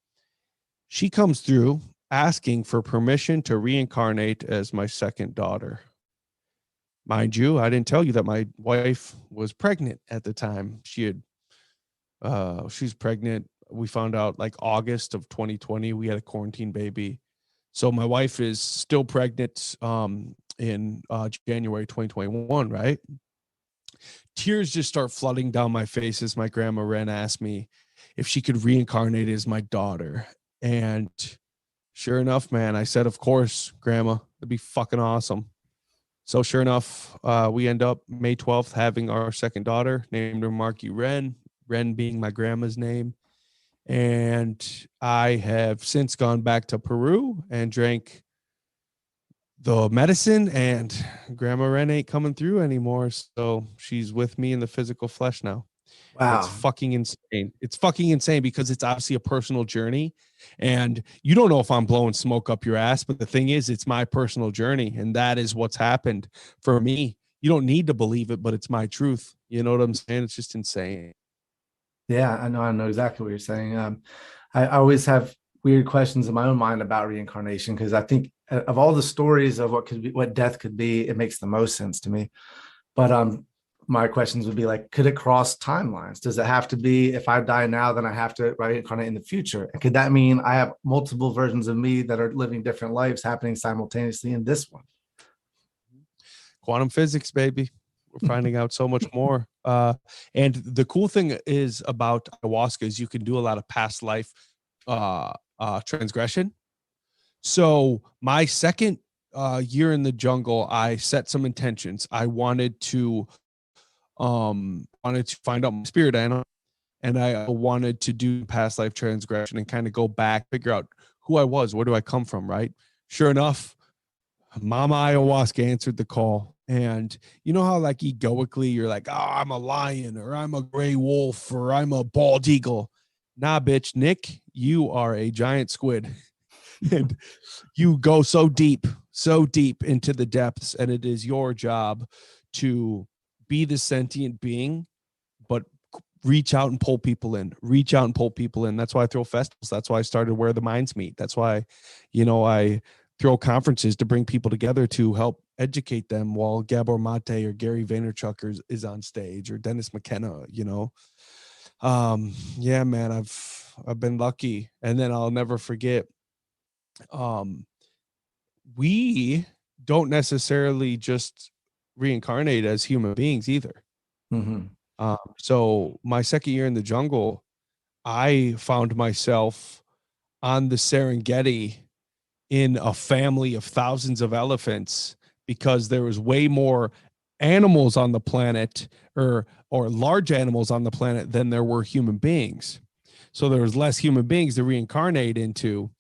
She comes through asking for permission to reincarnate as my second daughter. Mind you, I didn't tell you that my wife was pregnant at the time. She's pregnant. We found out like August of 2020. We had a quarantine baby. So my wife is still pregnant in January 2021, right? Tears just start flooding down my face as my grandma Ren asked me if she could reincarnate as my daughter. And sure enough, man, I said, of course, grandma, that'd be fucking awesome. So sure enough, we end up May 12th having our second daughter, named her Marky Ren being my grandma's name. And I have since gone back to Peru and drank the medicine, and Grandma Ren ain't coming through anymore. So she's with me in the physical flesh now. Wow. It's fucking insane. It's fucking insane because it's obviously a personal journey, and you don't know if I'm blowing smoke up your ass, but the thing is, it's my personal journey, and that is what's happened for me. You don't need to believe it, but it's my truth. You know what I'm saying? It's just insane. Yeah, I know exactly what you're saying. I always have weird questions in my own mind about reincarnation, because I think of all the stories of what death could be, it makes the most sense to me. But my questions would be like, could it cross timelines? Does it have to be, if I die now, then I have to reincarnate in the future? And could that mean I have multiple versions of me that are living different lives happening simultaneously in this one? Quantum physics, baby. We're finding out so much more. And the cool thing is about ayahuasca is you can do a lot of past life transgression. So my second year in the jungle, I set some intentions. I wanted to find out my spirit animal, and I wanted to do past life transgression and kind of go back, figure out who I was, where do I come from, right? Sure enough, Mama Ayahuasca answered the call. And you know how like egoically you're like, oh, I'm a lion, or I'm a gray wolf, or I'm a bald eagle. Nah, bitch, Nick, you are a giant squid. And you go so deep into the depths, and it is your job to be the sentient being, but reach out and pull people in. That's why I throw festivals. That's why I started Where the Minds Meet. That's why, I throw conferences to bring people together to help educate them while Gabor Mate or Gary Vaynerchuk is on stage, or Dennis McKenna, Yeah, man, I've been lucky. And then I'll never forget, we don't necessarily just reincarnate as human beings either. Mm-hmm. So my second year in the jungle, I found myself on the Serengeti in a family of thousands of elephants because there was way more animals on the planet, or large animals on the planet, than there were human beings. So there was less human beings to reincarnate into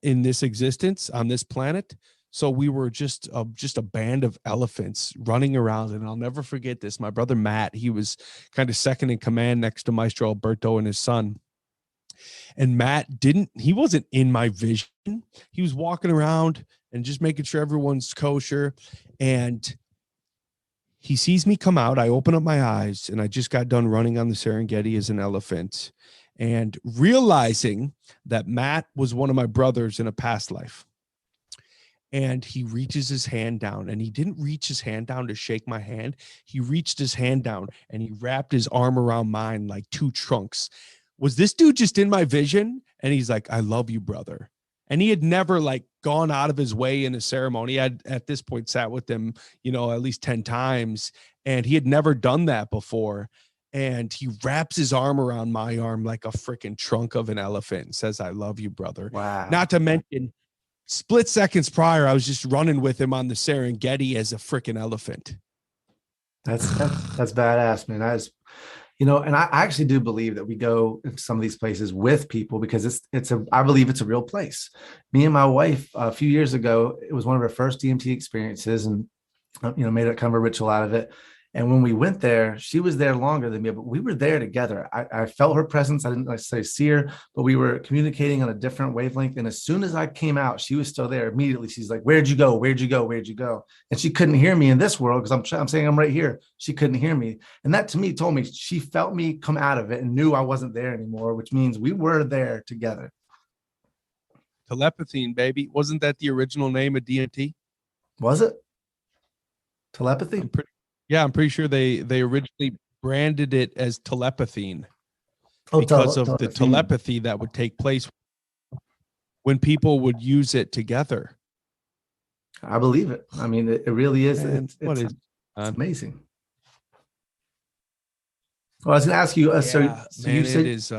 in this existence on this planet. So we were just a band of elephants running around. And I'll never forget this. My brother Matt, he was kind of second in command next to Maestro Alberto and his son. And Matt he wasn't in my vision. He was walking around and just making sure everyone's kosher. And he sees me come out. I open up my eyes, and I just got done running on the Serengeti as an elephant, and realizing that Matt was one of my brothers in a past life. And he reaches his hand down, and he didn't reach his hand down to shake my hand. He reached his hand down and he wrapped his arm around mine like two trunks. Was this dude just in my vision? And he's like, I love you, brother. And he had never like gone out of his way in a ceremony. I'd at this point sat with him, at least 10 times, and he had never done that before. And he wraps his arm around my arm like a freaking trunk of an elephant and says, I love you, brother. Wow. Not to mention, split seconds prior, I was just running with him on the Serengeti as a freaking elephant. That's badass, man. That is, and I actually do believe that we go into some of these places with people because I believe it's a real place. Me and my wife a few yeast ago, it was one of our first DMT experiences, and made a kind of a ritual out of it. And when we went there, she was there longer than me, but we were there together. I felt her presence. I didn't necessarily see her, but we were communicating on a different wavelength. And as soon as I came out, she was still there. Immediately, she's like, "Where'd you go? Where'd you go? Where'd you go?" And she couldn't hear me in this world because I'm saying I'm right here. She couldn't hear me. And that to me told me she felt me come out of it and knew I wasn't there anymore, which means we were there together. Telepathy, baby. Wasn't that the original name of DMT? Was it? Telepathy? I'm pretty sure they originally branded it as telepathine because of the telepathy that would take place when people would use it together. I believe it. I mean, it really is. It's amazing. Well, I was going to ask you. You said it is.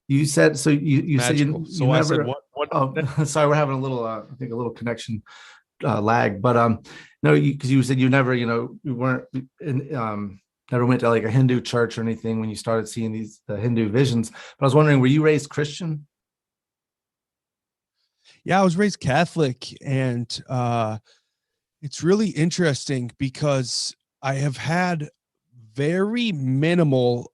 You said so. You said magical. you So never. I said what? Oh, sorry, we're having a little. I think a little connection lag, but no, because you said you never, you weren't never went to like a Hindu church or anything when you started seeing the Hindu visions. But I was wondering, were you raised Christian? Yeah, I was raised Catholic, and it's really interesting because I have had very minimal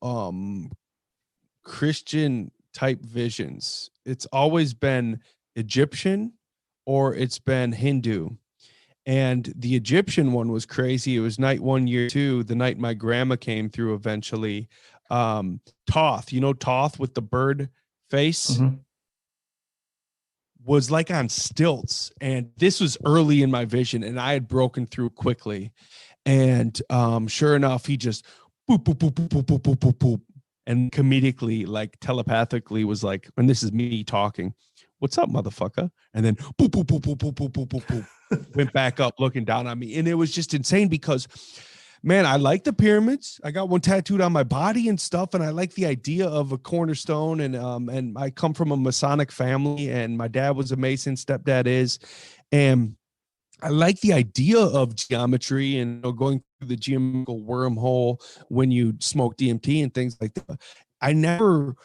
Christian type visions. It's always been Egyptian or it's been Hindu. And the Egyptian one was crazy. It was night 1, year 2, the night my grandma came through eventually. Thoth, Thoth with the bird face, was like on stilts. And this was early in my vision, and I had broken through quickly. And sure enough, he just boop, boop, boop, boop, boop, boop, boop, boop, boop. And comedically, like telepathically was like, and this is me talking, "What's up, motherfucker?" And then boop, boop, boop, boop, boop, boop, boop, boop, boop, went back up looking down on me. And it was just insane because, man, I like the pyramids. I got one tattooed on my body and stuff. And I like the idea of a cornerstone. And I come from a Masonic family, and my dad was a Mason, stepdad is. And I like the idea of geometry and going through the geometrical wormhole when you smoke DMT and things like that. I never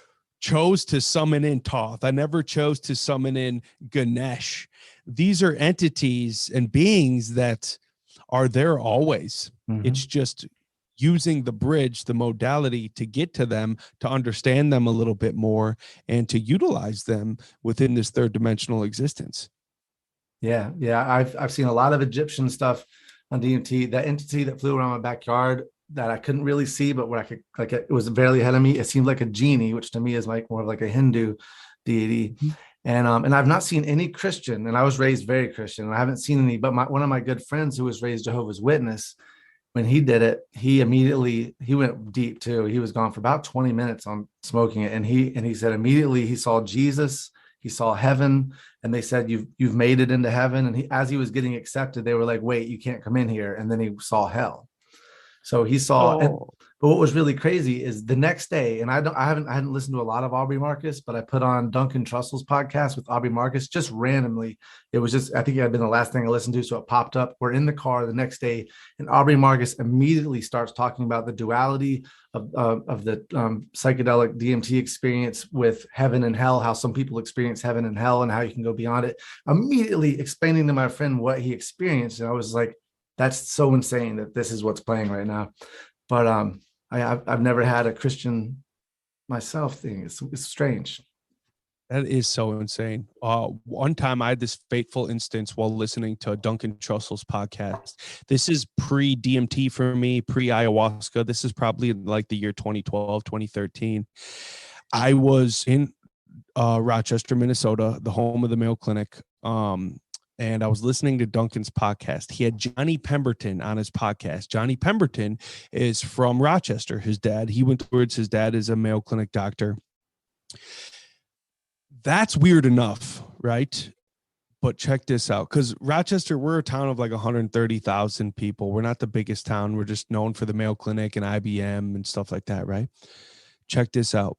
chose to summon in Thoth. I never chose to summon in Ganesh. These are entities and beings that are there always. It's just using the bridge, the modality to get to them, to understand them a little bit more, and to utilize them within this third dimensional existence. Yeah. I've seen a lot of Egyptian stuff on DMT. That entity that flew around my backyard that I couldn't really see, but what I could, like, it was barely ahead of me. It seemed like a genie, which to me is like more of like a Hindu deity. And I've not seen any Christian, and I was raised very Christian, and I haven't seen any, but one of my good friends who was raised Jehovah's Witness, when he did it, he went deep too. He was gone for about 20 minutes on smoking it. And he said immediately he saw Jesus, he saw heaven, and they said, you've made it into heaven. And as he was getting accepted, they were like, wait, you can't come in here. And then he saw hell. So he saw, but what was really crazy is the next day, and I hadn't listened to a lot of Aubrey Marcus, but I put on Duncan Trussell's podcast with Aubrey Marcus just randomly. It was just, I think it had been the last thing I listened to. So it popped up. We're in the car the next day, and Aubrey Marcus immediately starts talking about the duality of the psychedelic DMT experience with heaven and hell, how some people experience heaven and hell and how you can go beyond it. Immediately explaining to my friend what he experienced. And I was like, that's so insane that this is what's playing right now. But I've never had a Christian myself thing. It's strange. That is so insane. One time I had this fateful instance while listening to Duncan Trussell's podcast. This is pre-DMT for me, pre-ayahuasca. This is probably like the year 2012, 2013. I was in Rochester, Minnesota, the home of the Mayo Clinic. And I was listening to Duncan's podcast. He had Johnny Pemberton on his podcast. Johnny Pemberton is from Rochester. His dad is a Mayo Clinic doctor. That's weird enough, right? But check this out. Because Rochester, we're a town of like 130,000 people. We're not the biggest town. We're just known for the Mayo Clinic and IBM and stuff like that, right? Check this out.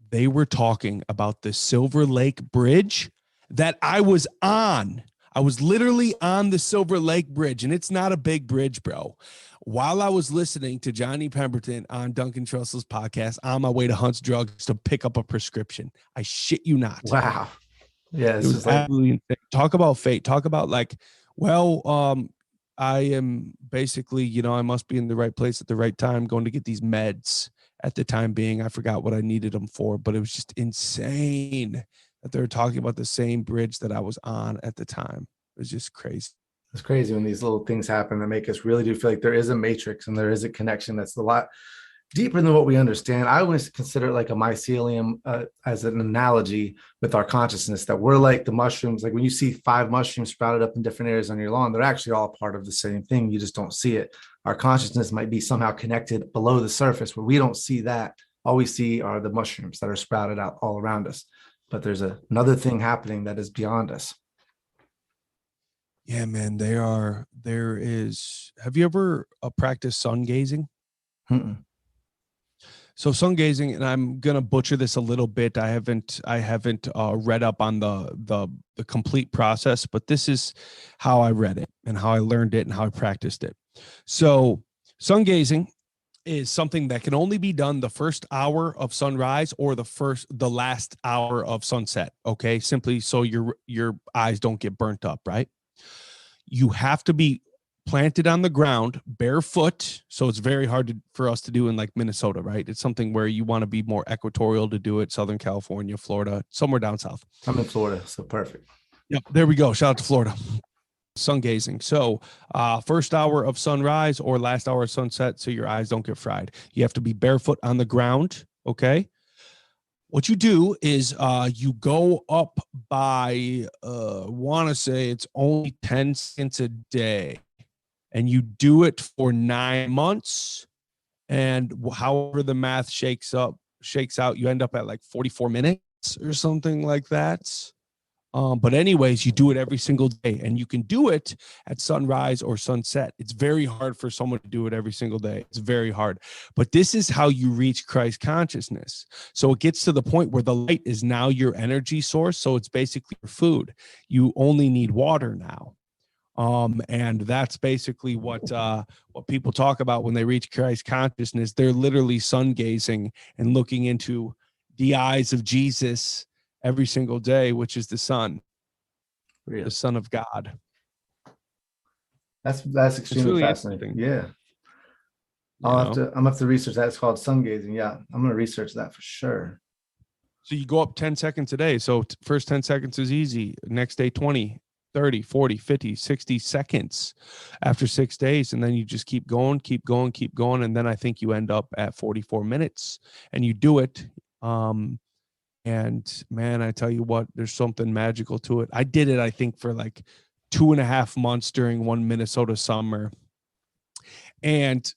They were talking about the Silver Lake Bridge that I was on. I was literally on the Silver Lake Bridge, and it's not a big bridge, bro. While I was listening to Johnny Pemberton on Duncan Trussell's podcast on my way to Hunt's Drugs to pick up a prescription. I shit you not. Wow. Yeah. It was absolutely insane. Talk about fate. Talk about like, well, I am basically, I must be in the right place at the right time going to get these meds at the time being. I forgot what I needed them for, but it was just insane that they were talking about the same bridge that I was on at the time. It was just crazy. It's crazy when these little things happen that make us really do feel like there is a matrix and there is a connection that's a lot deeper than what we understand. I always consider it like a mycelium as an analogy with our consciousness, that we're like the mushrooms. Like when you see 5 mushrooms sprouted up in different areas on your lawn, they're actually all part of the same thing. You just don't see it. Our consciousness might be somehow connected below the surface where we don't see that. All we see are the mushrooms that are sprouted out all around us. But there's another thing happening that is beyond us. Yeah, man, there is. Have you ever practiced sun gazing? Mm-mm. So sun gazing, and I'm going to butcher this a little bit. I haven't read up on the complete process, but this is how I read it and how I learned it and how I practiced it. So sun gazing is something that can only be done the first hour of sunrise or the last hour of sunset. Okay. Simply so your eyes don't get burnt up, right? You have to be planted on the ground barefoot. So it's very hard for us to do in like Minnesota, right? It's something where you want to be more equatorial to do it. Southern California, Florida, somewhere down south. I'm in Florida, so perfect. Yep. There we go. Shout out to Florida. Sun gazing. So first hour of sunrise or last hour of sunset, so your eyes don't get fried. You have to be barefoot on the ground. Okay. What you do is you go up by want to say it's only 10 cents a day, and you do it for 9 months. And however the math shakes out, you end up at like 44 minutes or something like that. But anyways, you do it every single day, and you can do it at sunrise or sunset. It's very hard for someone to do it every single day. It's very hard. But this is how you reach Christ consciousness. So it gets to the point where the light is now your energy source. So it's basically your food. You only need water now. And that's basically what people talk about when they reach Christ consciousness. They're literally sun gazing and looking into the eyes of Jesus every single day, which is the sun, the Son of God. That's extremely really fascinating. Yeah. I'm gonna have to research that. It's called sun gazing. Yeah. I'm going to research that for sure. So you go up 10 seconds a day. So first 10 seconds is easy. Next day, 20, 30, 40, 50, 60 seconds after 6 days. And then you just keep going. And then I think you end up at 44 minutes and you do it. And man, I tell you what, there's something magical to it. I did it, I think, for like 2.5 months during one Minnesota summer. And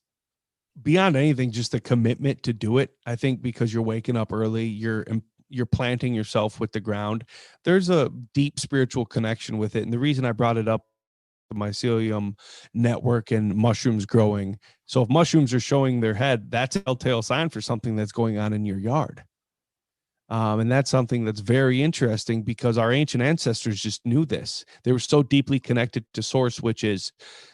beyond anything, just the commitment to do it. I think because you're waking up early, you're planting yourself with the ground. There's a deep spiritual connection with it. And the reason I brought it up, the mycelium network and mushrooms growing. So if mushrooms are showing their head, that's a telltale sign for something that's going on in your yard. And that's something that's very interesting because our ancient ancestors just knew this. They were so deeply connected to source, which is,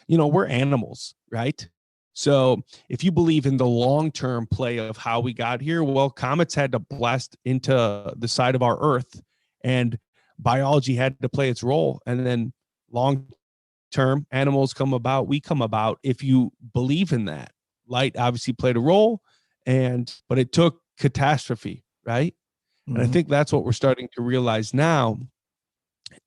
we're animals, right? So if you believe in the long-term play of how we got here, well, comets had to blast into the side of our Earth and biology had to play its role. And then long-term animals come about, we come about. If you believe in that, light obviously played a role, but it took catastrophe, right? And I think that's what we're starting to realize now.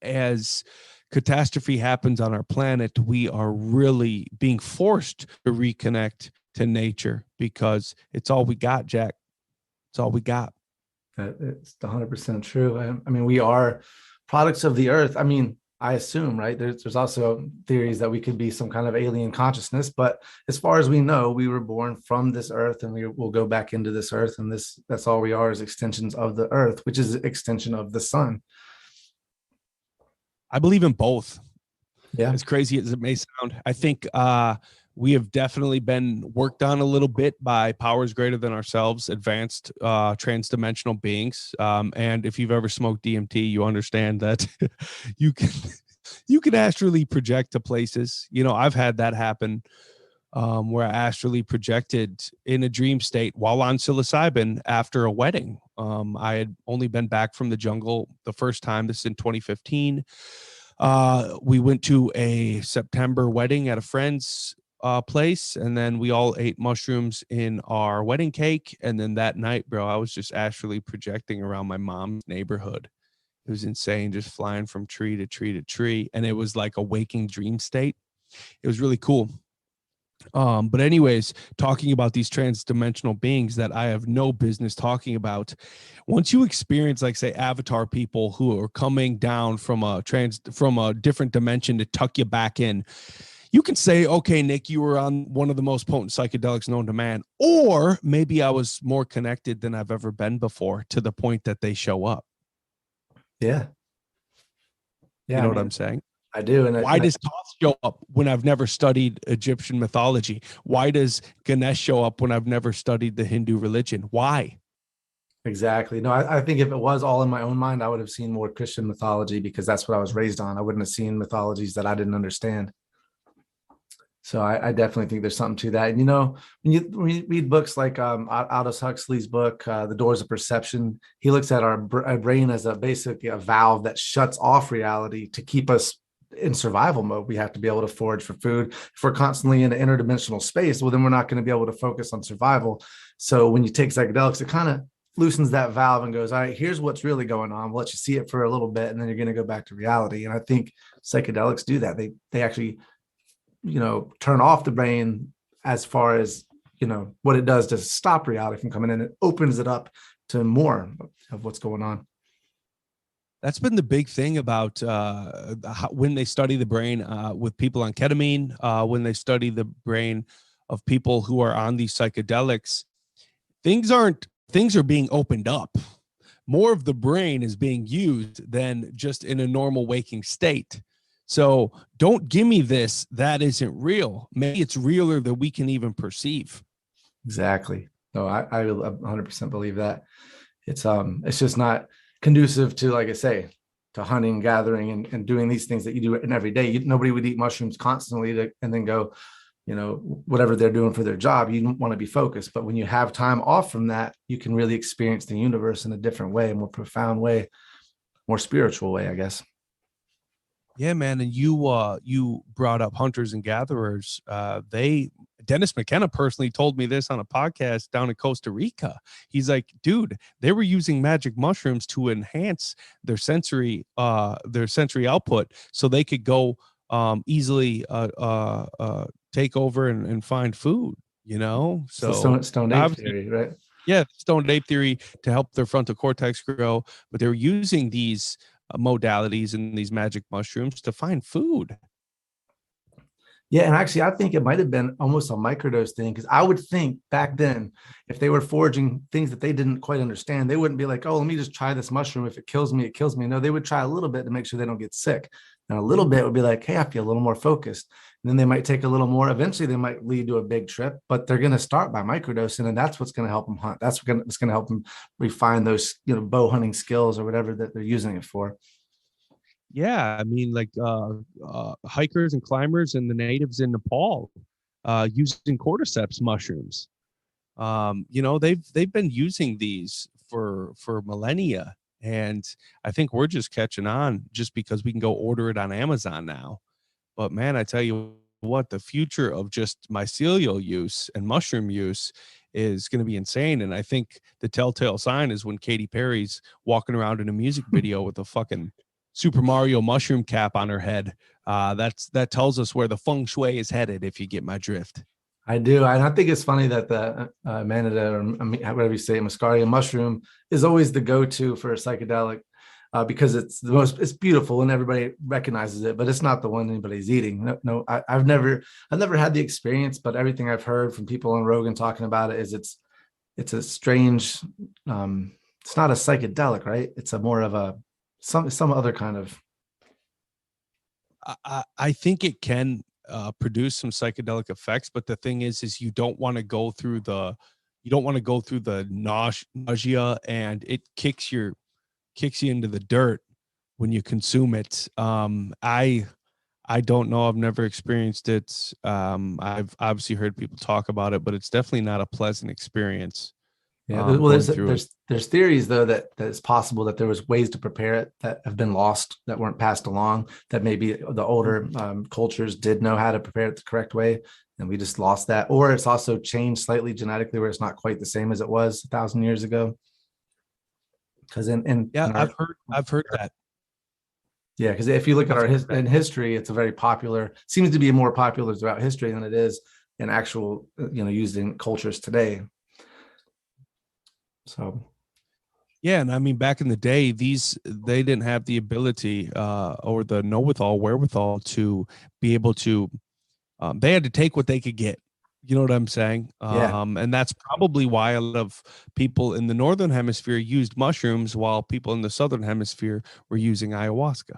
As catastrophe happens on our planet, we are really being forced to reconnect to nature because it's all we got, Jack. It's all we got. It's 100% true. I mean, we are products of the earth. I mean, I assume, right? There's also theories that we could be some kind of alien consciousness, but as far as we know, we were born from this earth and we will go back into this earth. And that's all we are, is extensions of the earth, which is an extension of the sun. I believe in both. Yeah. As crazy as it may sound, I think we have definitely been worked on a little bit by powers greater than ourselves, advanced transdimensional beings. And if you've ever smoked DMT, you understand that you can astrally project to places. I've had that happen where I astrally projected in a dream state while on psilocybin after a wedding. I had only been back from the jungle the first time. This is in 2015. We went to a September wedding at a friend's place, and then we all ate mushrooms in our wedding cake. And then that night, bro, I was just astrally projecting around my mom's neighborhood. It was insane, just flying from tree to tree to tree. And it was like a waking dream state. It was really cool. But anyways, talking about these transdimensional beings that I have no business talking about, once you experience, like, say, avatar people who are coming down from a different dimension to tuck you back in, you can say, okay, Nick, you were on one of the most potent psychedelics known to man, or maybe I was more connected than I've ever been before, to the point that they show up. Yeah. You know what I'm saying? I do. And why does Thoth show up when I've never studied Egyptian mythology? Why does Ganesh show up when I've never studied the Hindu religion? Why? Exactly. No, I think if it was all in my own mind, I would have seen more Christian mythology because that's what I was raised on. I wouldn't have seen mythologies that I didn't understand. So I definitely think there's something to that. And, when you read books like Aldous Huxley's book, The Doors of Perception, he looks at our brain as basically a valve that shuts off reality to keep us in survival mode. We have to be able to forage for food. If we're constantly in an interdimensional space, well, then we're not going to be able to focus on survival. So when you take psychedelics, it kind of loosens that valve and goes, all right, here's what's really going on. We'll let you see it for a little bit, and then you're going to go back to reality. And I think psychedelics do that. They actually, turn off the brain as far as, what it does to stop reality from coming in. It opens it up to more of what's going on. That's been the big thing about when they study the brain with people on ketamine, when they study the brain of people who are on these psychedelics, things are being opened up. More of the brain is being used than just in a normal waking state. So don't give me this that isn't real. Maybe it's realer than we can even perceive. Exactly. No, I 100% believe that. It's just not conducive to, like I say, to hunting, gathering, and doing these things that you do in every day. Nobody would eat mushrooms constantly and then go, whatever they're doing for their job. You don't want to be focused. But when you have time off from that, you can really experience the universe in a different way, a more profound way, more spiritual way, I guess. Yeah, man. And you brought up hunters and gatherers. Dennis McKenna personally told me this on a podcast down in Costa Rica. He's like, dude, they were using magic mushrooms to enhance their sensory output so they could go easily take over and find food, So Stone ape theory, right? Yeah, stoned ape theory to help their frontal cortex grow, but they were using these modalities and these magic mushrooms to find food. Yeah, and actually, I think it might have been almost a microdose thing because I would think back then, if they were foraging things that they didn't quite understand, they wouldn't be like, "Oh, let me just try this mushroom. If it kills me, it kills me." No, they would try a little bit to make sure they don't get sick, and a little bit would be like, "Hey, I feel a little more focused." And then they might take a little more. Eventually, they might lead to a big trip, but they're going to start by microdosing, and that's what's going to help them hunt. That's what's going to help them refine those, bow hunting skills or whatever that they're using it for. Yeah, I mean, like hikers and climbers and the natives in Nepal using cordyceps mushrooms. They've been using these for millennia, and I think we're just catching on just because we can go order it on Amazon now. But man, I tell you what, the future of just mycelial use and mushroom use is going to be insane. And I think the telltale sign is when Katy Perry's walking around in a music video with a fucking Super Mario mushroom cap on her head. That tells us where the feng shui is headed, if you get my drift. I do. And I think it's funny that the manada, or whatever you say, muscaria mushroom is always the go-to for a psychedelic because it's beautiful and everybody recognizes it, but it's not the one anybody's eating. No, I've never had the experience, but everything I've heard from people on Rogan talking about it is it's a strange, it's not a psychedelic, right? It's a more of a, some other kind of. I think it can produce some psychedelic effects, but the thing is you don't want to go through the nausea, and it kicks you into the dirt when you consume it. I don't know. I've never experienced it. I've obviously heard people talk about it, but it's definitely not a pleasant experience. Yeah, well, there's theories though that it's possible that there was ways to prepare it that have been lost, that weren't passed along, that maybe the older cultures did know how to prepare it the correct way, and we just lost that. Or it's also changed slightly genetically, where it's not quite the same as it was 1,000 years ago. Because I've heard that. Yeah, because if you look at our history, it's a very popular, seems to be more popular throughout history than it is in actual, used in cultures today. So, yeah, and I mean, back in the day, they didn't have the ability or the wherewithal to be able to. They had to take what they could get. You know what I'm saying? Yeah. And that's probably why a lot of people in the northern hemisphere used mushrooms, while people in the southern hemisphere were using ayahuasca.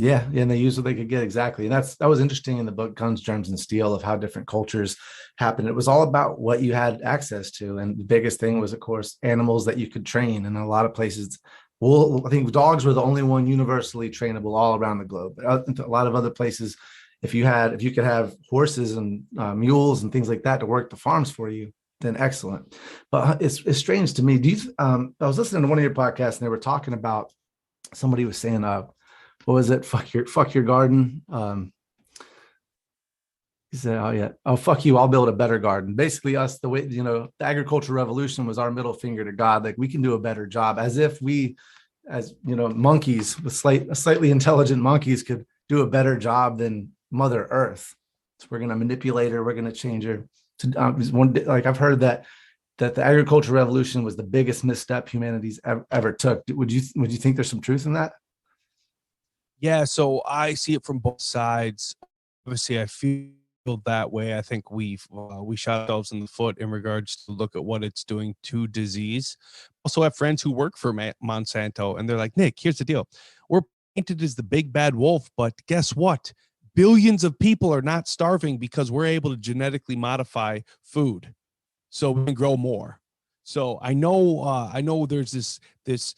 Yeah, and they used what they could get, exactly. And that was interesting in the book Guns, Germs, and Steel, of how different cultures happened. It was all about what you had access to. And the biggest thing was, of course, animals that you could train. And in a lot of places, I think dogs were the only one universally trainable all around the globe. But a lot of other places, if you could have horses and mules and things like that to work the farms for you, then excellent. But it's strange to me. I was listening to one of your podcasts, and they were talking about, somebody was saying, what was it? Fuck your garden. He said, "Oh yeah, oh fuck you, I'll build a better garden." Basically, us, the way, the agricultural revolution was our middle finger to God. Like, we can do a better job, as if we, as monkeys with slightly intelligent monkeys, could do a better job than Mother Earth. So we're gonna manipulate her. We're gonna change her. Like, I've heard that the agricultural revolution was the biggest misstep humanity's ever took. Would you think there's some truth in that? Yeah, so I see it from both sides. Obviously, I feel that way. I think we shot ourselves in the foot in regards to look at what it's doing to disease. Also, I have friends who work for Monsanto, and they're like, "Nick, here's the deal. We're painted as the big bad wolf, but guess what? Billions of people are not starving because we're able to genetically modify food, so we can grow more." So I know there's this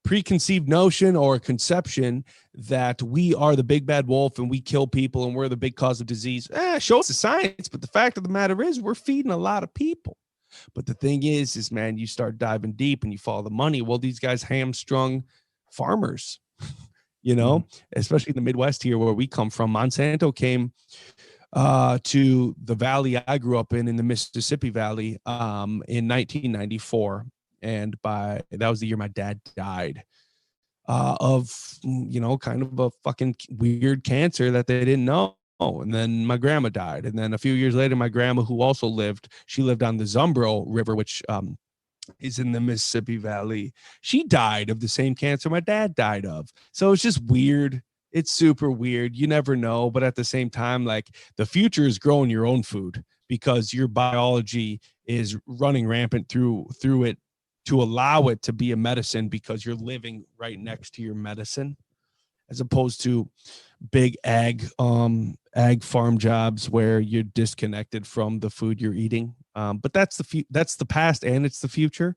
preconceived notion or conception that we are the big bad wolf and we kill people and we're the big cause of disease. Show us the science, but the fact of the matter is we're feeding a lot of people. But the thing is man, you start diving deep and you follow the money. Well, these guys hamstrung farmers, especially in the Midwest here where we come from. Monsanto came to the valley I grew up in the Mississippi Valley in 1994. And that was the year my dad died of, kind of a fucking weird cancer that they didn't know. And then my grandma died. And then a few years later, my grandma, who also she lived on the Zumbro River, which is in the Mississippi Valley. She died of the same cancer my dad died of. So it's just weird it's super weird. You never know, but at the same time, like the future is growing your own food because your biology is running rampant through it to allow it to be a medicine because you're living right next to your medicine, as opposed to big ag farm jobs where you're disconnected from the food you're eating. But that's the past, and it's the future.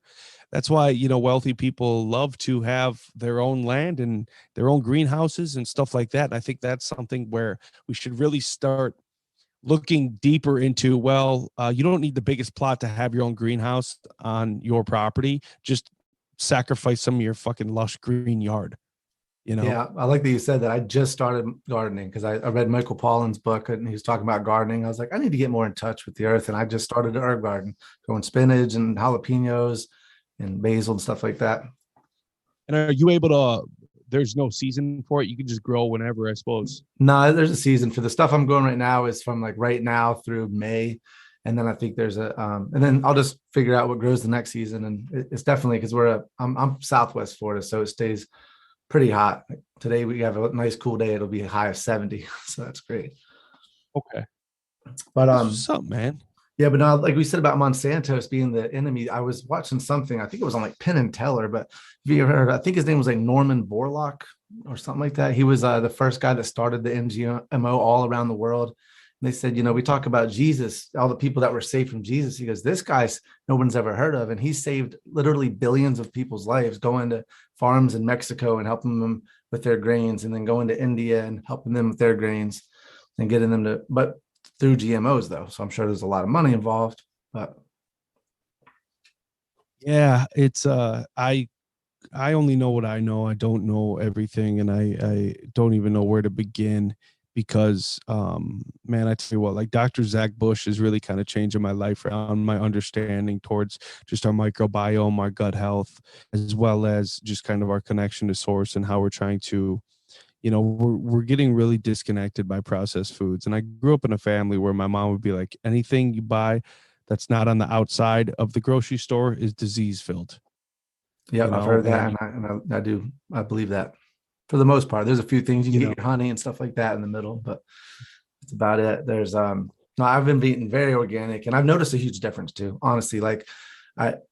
That's why, wealthy people love to have their own land and their own greenhouses and stuff like that. And I think that's something where we should really start looking deeper into. Well, you don't need the biggest plot to have your own greenhouse on your property. Just sacrifice some of your fucking lush green yard. Yeah, I like that you said that. I just started gardening because I read Michael Pollan's book and he was talking about gardening. I was like, I need to get more in touch with the earth. And I just started an herb garden, growing spinach and jalapenos and basil and stuff like that. And are you able to, there's no season for it? You can just grow whenever, I suppose. No, there's a season for the stuff I'm growing right now is from like right now through May. And then I think there's and then I'll just figure out what grows the next season. And it's definitely because I'm Southwest Florida, so it stays pretty hot. Today we have a nice cool day. It'll be a high of 70. So that's great. Okay. But what's up, man? Yeah, but now, like we said about Monsanto's being the enemy, I was watching something, I think it was on like Penn and Teller, but have you ever heard, I think his name was like Norman Borlaug or something like that. He was the first guy that started the NGMO all around the world. And they said, we talk about Jesus, all the people that were saved from Jesus. He goes, this guy's no one's ever heard of. And he saved literally billions of people's lives, going to farms in Mexico and helping them with their grains, and then going to India and helping them with their grains and getting them to, but through GMOs though. So I'm sure there's a lot of money involved, but. Yeah, it's, I only know what I know. I don't know everything. And I don't even know where to begin because, man, I tell you what, like Dr. Zach Bush is really kind of changing my life around, my understanding towards just our microbiome, our gut health, as well as just kind of our connection to source and how we're trying to, we're getting really disconnected by processed foods. And I grew up in a family where my mom would be like, anything you buy that's not on the outside of the grocery store is disease filled. Yeah, I've heard that. And I believe that for the most part. There's a few things you can get your honey and stuff like that in the middle, but that's about it. There's no, I've been eating very organic, and I've noticed a huge difference too. Honestly, like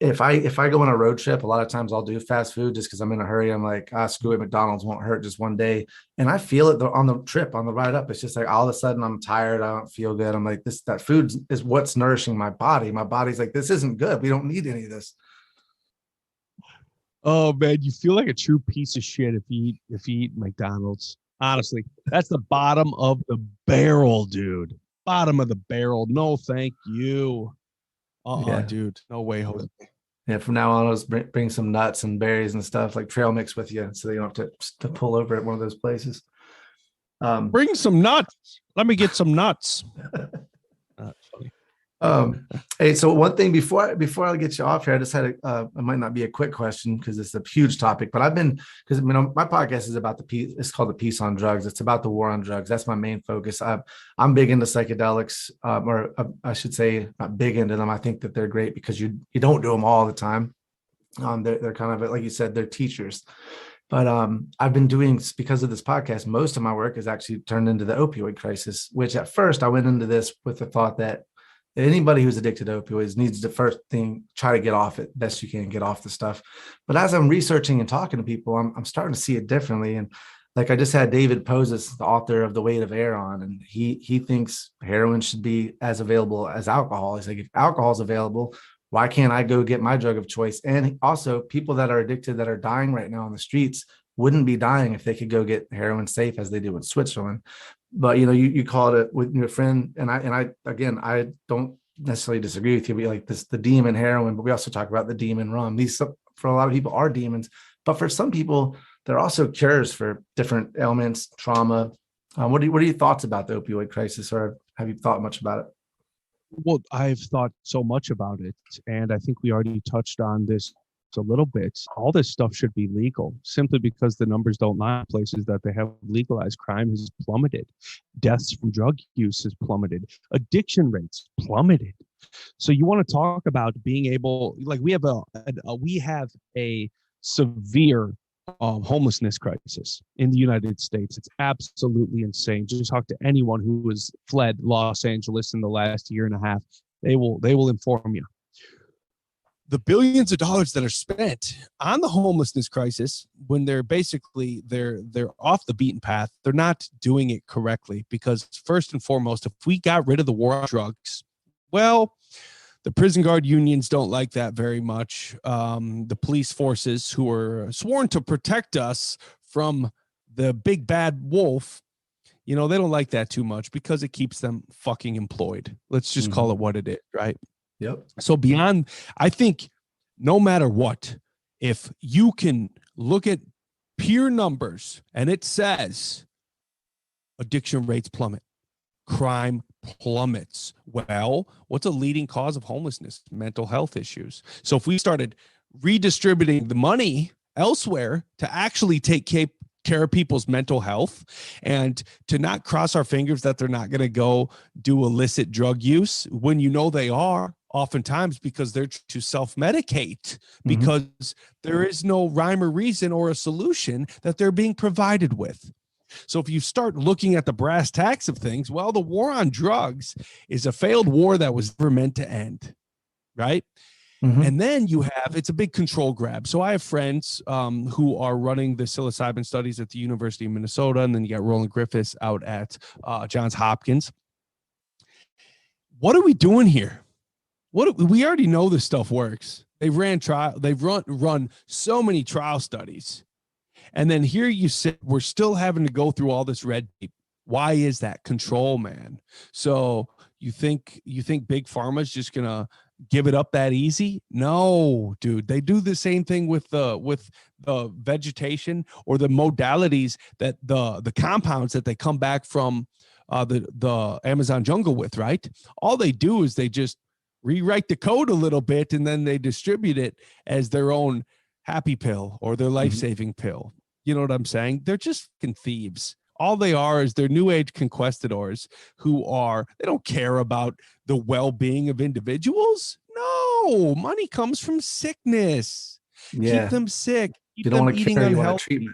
if I go on a road trip, a lot of times I'll do fast food just because I'm in a hurry. I'm like, screw it, McDonald's won't hurt just one day. And I feel it on the trip, on the ride up. It's just like all of a sudden I'm tired. I don't feel good. I'm like, that food is what's nourishing my body. My body's like, this isn't good. We don't need any of this. Oh man, you feel like a true piece of shit if you eat McDonald's. Honestly, that's the bottom of the barrel, dude. Bottom of the barrel. No, thank you. Yeah. Dude, no way, Jose. Yeah, from now on, I'll just bring some nuts and berries and stuff like trail mix with you, so you don't have to pull over at one of those places. Bring some nuts. Let me get some nuts. Funny. Hey, so one thing before I get you off here, I just had it might not be a quick question because it's a huge topic, but because my podcast is about the peace. It's called The Peace on Drugs. It's about the war on drugs. That's my main focus. I'm big into psychedelics, or I should say not big into them. I think that they're great because you don't do them all the time. They're kind of, like you said, they're teachers. But I've been doing, because of this podcast, most of my work is actually turned into the opioid crisis, which at first I went into this with the thought that anybody who's addicted to opioids needs to first thing, try to get off it best you can, get off the stuff. But as I'm researching and talking to people, I'm starting to see it differently. And like I just had David Poses, the author of The Weight of Air, on, and he thinks heroin should be as available as alcohol. He's like, if alcohol is available, why can't I go get my drug of choice? And also, people that are addicted that are dying right now on the streets wouldn't be dying if they could go get heroin safe as they do in Switzerland. But you called it with your friend, and I don't necessarily disagree with you. We like this, the demon heroin, but we also talk about the demon rum. These, for a lot of people, are demons, but for some people, they're also cures for different ailments, trauma. What are your thoughts about the opioid crisis, or have you thought much about it? Well, I've thought so much about it, and I think we already touched on this a little bit. All this stuff should be legal, simply because the numbers don't lie in places that they have legalized. Crime has plummeted. Deaths from drug use has plummeted. Addiction rates plummeted. So you want to talk about being able, like we have a severe homelessness crisis in the United States. It's absolutely insane. Just talk to anyone who has fled Los Angeles in the last year and a half. They will inform you. The billions of dollars that are spent on the homelessness crisis, when they're off the beaten path, they're not doing it correctly, because first and foremost, if we got rid of the war on drugs, well, the prison guard unions don't like that very much. The police forces, who are sworn to protect us from the big bad wolf, they don't like that too much, because it keeps them fucking employed. Let's just call it what it is, right? Yep. So beyond, I think no matter what, if you can look at peer numbers and it says addiction rates plummet, crime plummets. Well, what's a leading cause of homelessness? Mental health issues. So if we started redistributing the money elsewhere to actually take care of people's mental health, and to not cross our fingers that they're not going to go do illicit drug use when they are, oftentimes because they're to self-medicate, because there is no rhyme or reason or a solution that they're being provided with. So if you start looking at the brass tacks of things, well, the war on drugs is a failed war that was never meant to end, right? And then it's a big control grab. So I have friends who are running the psilocybin studies at the University of Minnesota, and then you got Roland Griffiths out at Johns Hopkins. What are we doing here? We already know this stuff works. They've run so many trial studies. And then here you sit, we're still having to go through all this red tape. Why is that? Control, man. So you think big pharma is just gonna give it up that easy? No, dude. They do the same thing with the vegetation, or the modalities, that the compounds that they come back from the Amazon jungle with, right? All they do is they just rewrite the code a little bit, and then they distribute it as their own happy pill or their life-saving pill. You know what I'm saying? They're just fucking thieves. All they are is they're new age conquistadors they don't care about the well-being of individuals. No, money comes from sickness. Yeah. Keep them sick. Keep You don't them want to eating carry a lot of unhealthy.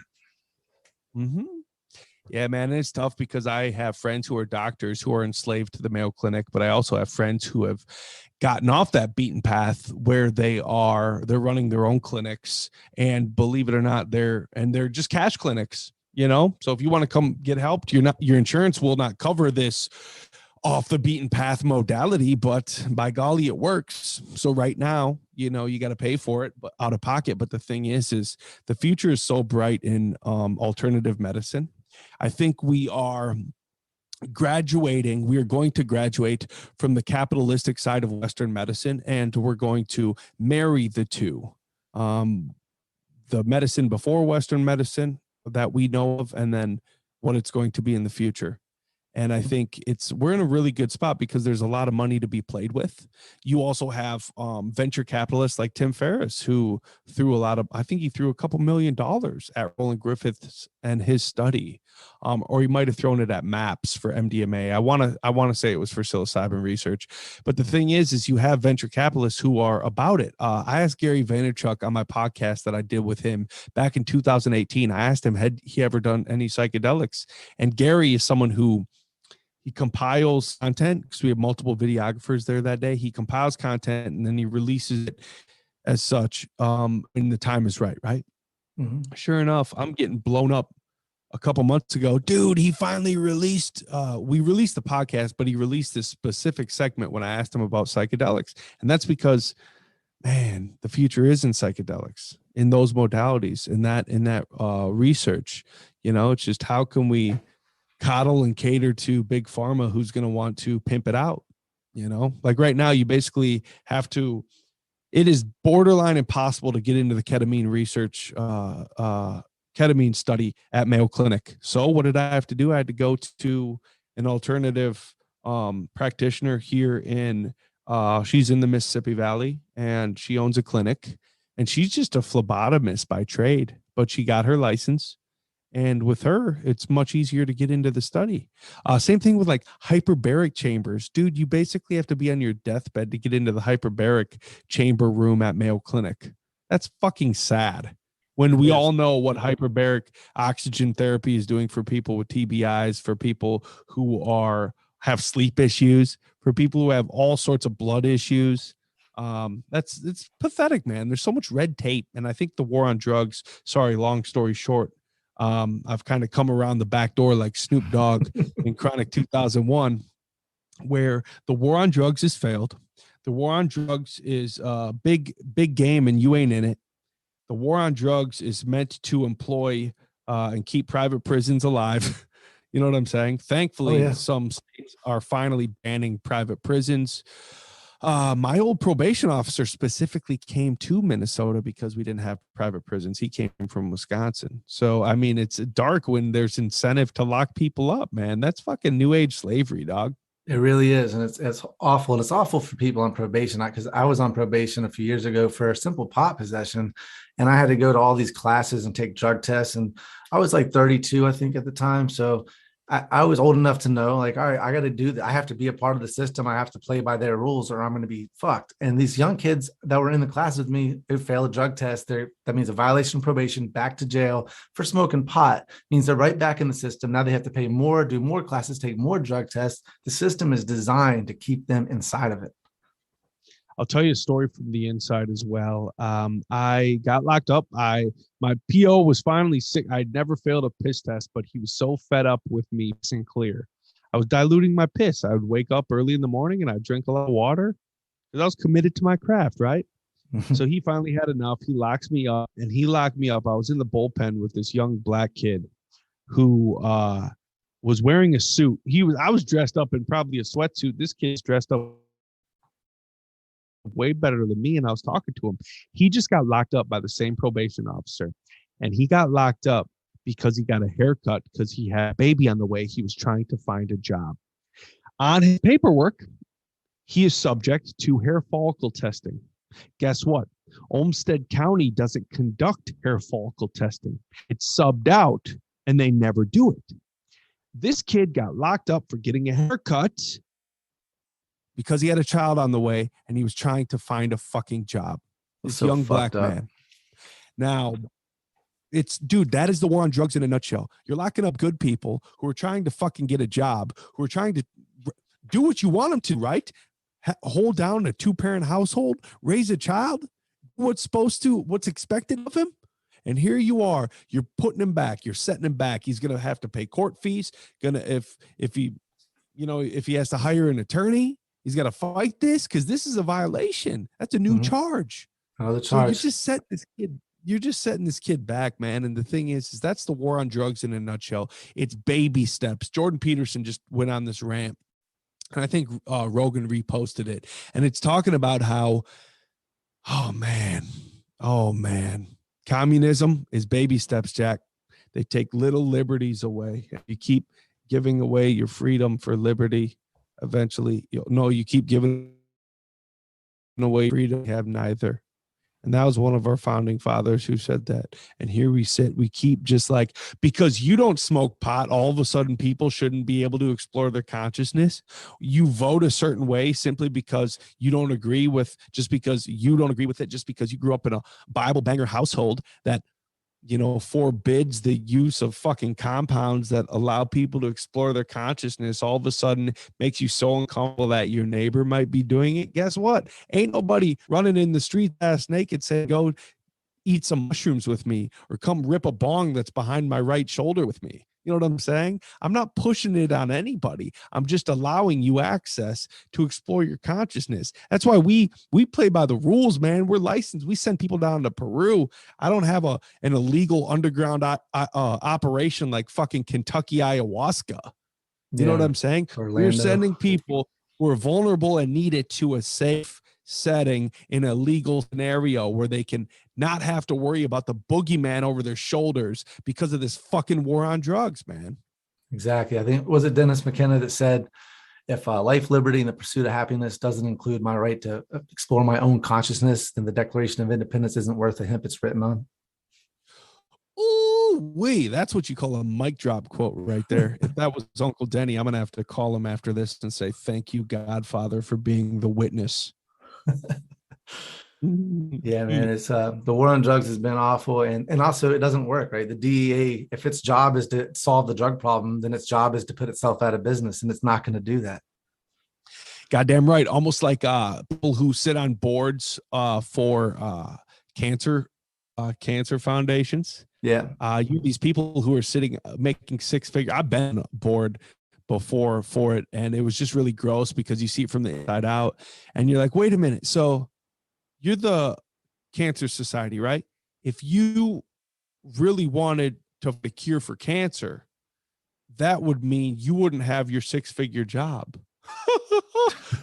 treatment. Yeah, man, it's tough, because I have friends who are doctors who are enslaved to the Mayo Clinic, but I also have friends who have gotten off that beaten path, where they're running their own clinics, and believe it or not, they're just cash clinics, So if you want to come get helped, your insurance will not cover this off the beaten path modality, but by golly, it works. So right now, you got to pay for it, but out of pocket. But the thing is the future is so bright in alternative medicine. I think we are going to graduate from the capitalistic side of Western medicine, and we're going to marry the two. The medicine before Western medicine that we know of, and then what it's going to be in the future. And I think we're in a really good spot, because there's a lot of money to be played with. You also have venture capitalists like Tim Ferriss, who I think he threw a couple $1 million at Roland Griffiths and his study. Or he might have thrown it at MAPS for MDMA. I want to say it was for psilocybin research. But the thing is you have venture capitalists who are about it. I asked Gary Vaynerchuk on my podcast that I did with him back in 2018. I asked him, had he ever done any psychedelics? And Gary is someone who he compiles content, because we have multiple videographers there that day. He compiles content, and then he releases it as such when the time is right, right? Sure enough, I'm getting blown up a couple months ago. Dude, he finally released, we released the podcast, but he released this specific segment when I asked him about psychedelics. And that's because, man, the future is in psychedelics, in those modalities, in that research. It's just, how can we coddle and cater to big pharma, who's going to want to pimp it out? Like right now, you basically have to, it is borderline impossible to get into the ketamine research, ketamine study at Mayo Clinic. So what did I have to do? I had to go to an alternative practitioner here she's in the Mississippi Valley, and she owns a clinic, and she's just a phlebotomist by trade, but she got her license. And with her, it's much easier to get into the study. Same thing with like hyperbaric chambers. Dude, you basically have to be on your deathbed to get into the hyperbaric chamber room at Mayo Clinic. That's fucking sad. when we all know what hyperbaric oxygen therapy is doing for people with TBIs, for people who have sleep issues, for people who have all sorts of blood issues. It's pathetic, man. There's so much red tape. And I think the war on drugs, sorry, long story short, I've kind of come around the back door like Snoop Dogg in Chronic 2001, where the war on drugs has failed. The war on drugs is big game and you ain't in it. The war on drugs is meant to employ and keep private prisons alive. You know what I'm saying? Thankfully, some states are finally banning private prisons. My old probation officer specifically came to Minnesota because we didn't have private prisons. He came from Wisconsin. So, I mean, it's dark when there's incentive to lock people up, man. That's fucking new age slavery, dog. It really is. And it's awful. And it's awful for people on probation, because I was on probation a few years ago for a simple pot possession. And I had to go to all these classes and take drug tests. And I was like 32, I think, at the time. So I was old enough to know, like, all right, I got to do that. I have to be a part of the system. I have to play by their rules or I'm going to be fucked. And these young kids that were in the class with me, who failed a drug test, that means a violation of probation, back to jail for smoking pot, means they're right back in the system. Now they have to pay more, do more classes, take more drug tests. The system is designed to keep them inside of it. I'll tell you a story from the inside as well. I got locked up. My PO was finally sick. I'd never failed a piss test, but he was so fed up with me pissing clear. I was diluting my piss. I would wake up early in the morning and I'd drink a lot of water because I was committed to my craft, right? So he finally had enough. He locks me up, and he locked me up. I was in the bullpen with this young black kid who was wearing a suit. I was dressed up in probably a sweatsuit. This kid's dressed up way better than me, and I was talking to him. He just got locked up by the same probation officer, and he got locked up because he got a haircut because he had a baby on the way. He was trying to find a job. On his paperwork, he is subject to hair follicle testing. Guess what? Olmsted County doesn't conduct hair follicle testing. It's subbed out, and they never do it. This kid got locked up for getting a haircut because he had a child on the way and he was trying to find a fucking job. This young black man. Now, that is the war on drugs in a nutshell. You're locking up good people who are trying to fucking get a job, who are trying to do what you want them to, right? Hold down a 2-parent household, raise a child, what's expected of him. And here you are, you're putting him back, you're setting him back. He's going to have to pay court fees. If he has to hire an attorney, he's got to fight this because this is a violation. That's a new charge. Another So charge. you're just setting this kid back, man. And the thing is that's the war on drugs in a nutshell. It's baby steps. Jordan Peterson just went on this rant, and I think Rogan reposted it. And it's talking about how, oh man, communism is baby steps, Jack. They take little liberties away. You keep giving away your freedom for liberty. Eventually, you keep giving away freedom, you have neither. And that was one of our founding fathers who said that. And here we sit, we keep just like, because you don't smoke pot, all of a sudden people shouldn't be able to explore their consciousness. You vote a certain way simply because you don't agree with, just because you grew up in a Bible banger household that, forbids the use of fucking compounds that allow people to explore their consciousness, all of a sudden makes you so uncomfortable that your neighbor might be doing it. Guess what? Ain't nobody running in the street ass naked saying, go eat some mushrooms with me or come rip a bong that's behind my right shoulder with me. You know what I'm saying? I'm not pushing it on anybody. I'm just allowing you access to explore your consciousness. That's why we play by the rules, man. We're licensed. We send people down to Peru. I don't have an illegal underground operation like fucking Kentucky ayahuasca. You know what I'm saying? Orlando. We're sending people who are vulnerable and need it to a safe setting in a legal scenario where they can not have to worry about the boogeyman over their shoulders because of this fucking war on drugs, man. Exactly. I think, was it Dennis McKenna that said, if life, liberty, and the pursuit of happiness doesn't include my right to explore my own consciousness, then the Declaration of Independence isn't worth the hemp it's written on. Ooh, that's what you call a mic drop quote right there. If that was Uncle Denny, I'm going to have to call him after this and say, thank you, Godfather, for being the witness. Yeah, man, it's the war on drugs has been awful, and also it doesn't work, right? The DEA, if its job is to solve the drug problem, then its job is to put itself out of business, and it's not going to do that. Goddamn right. Almost like people who sit on boards for cancer foundations. Yeah. These people who are sitting making six figure. I've been on a board before for it, and it was just really gross because you see it from the inside out, and you're like, wait a minute. So you're the Cancer Society, right? If you really wanted to have a cure for cancer, that would mean you wouldn't have your six-figure job.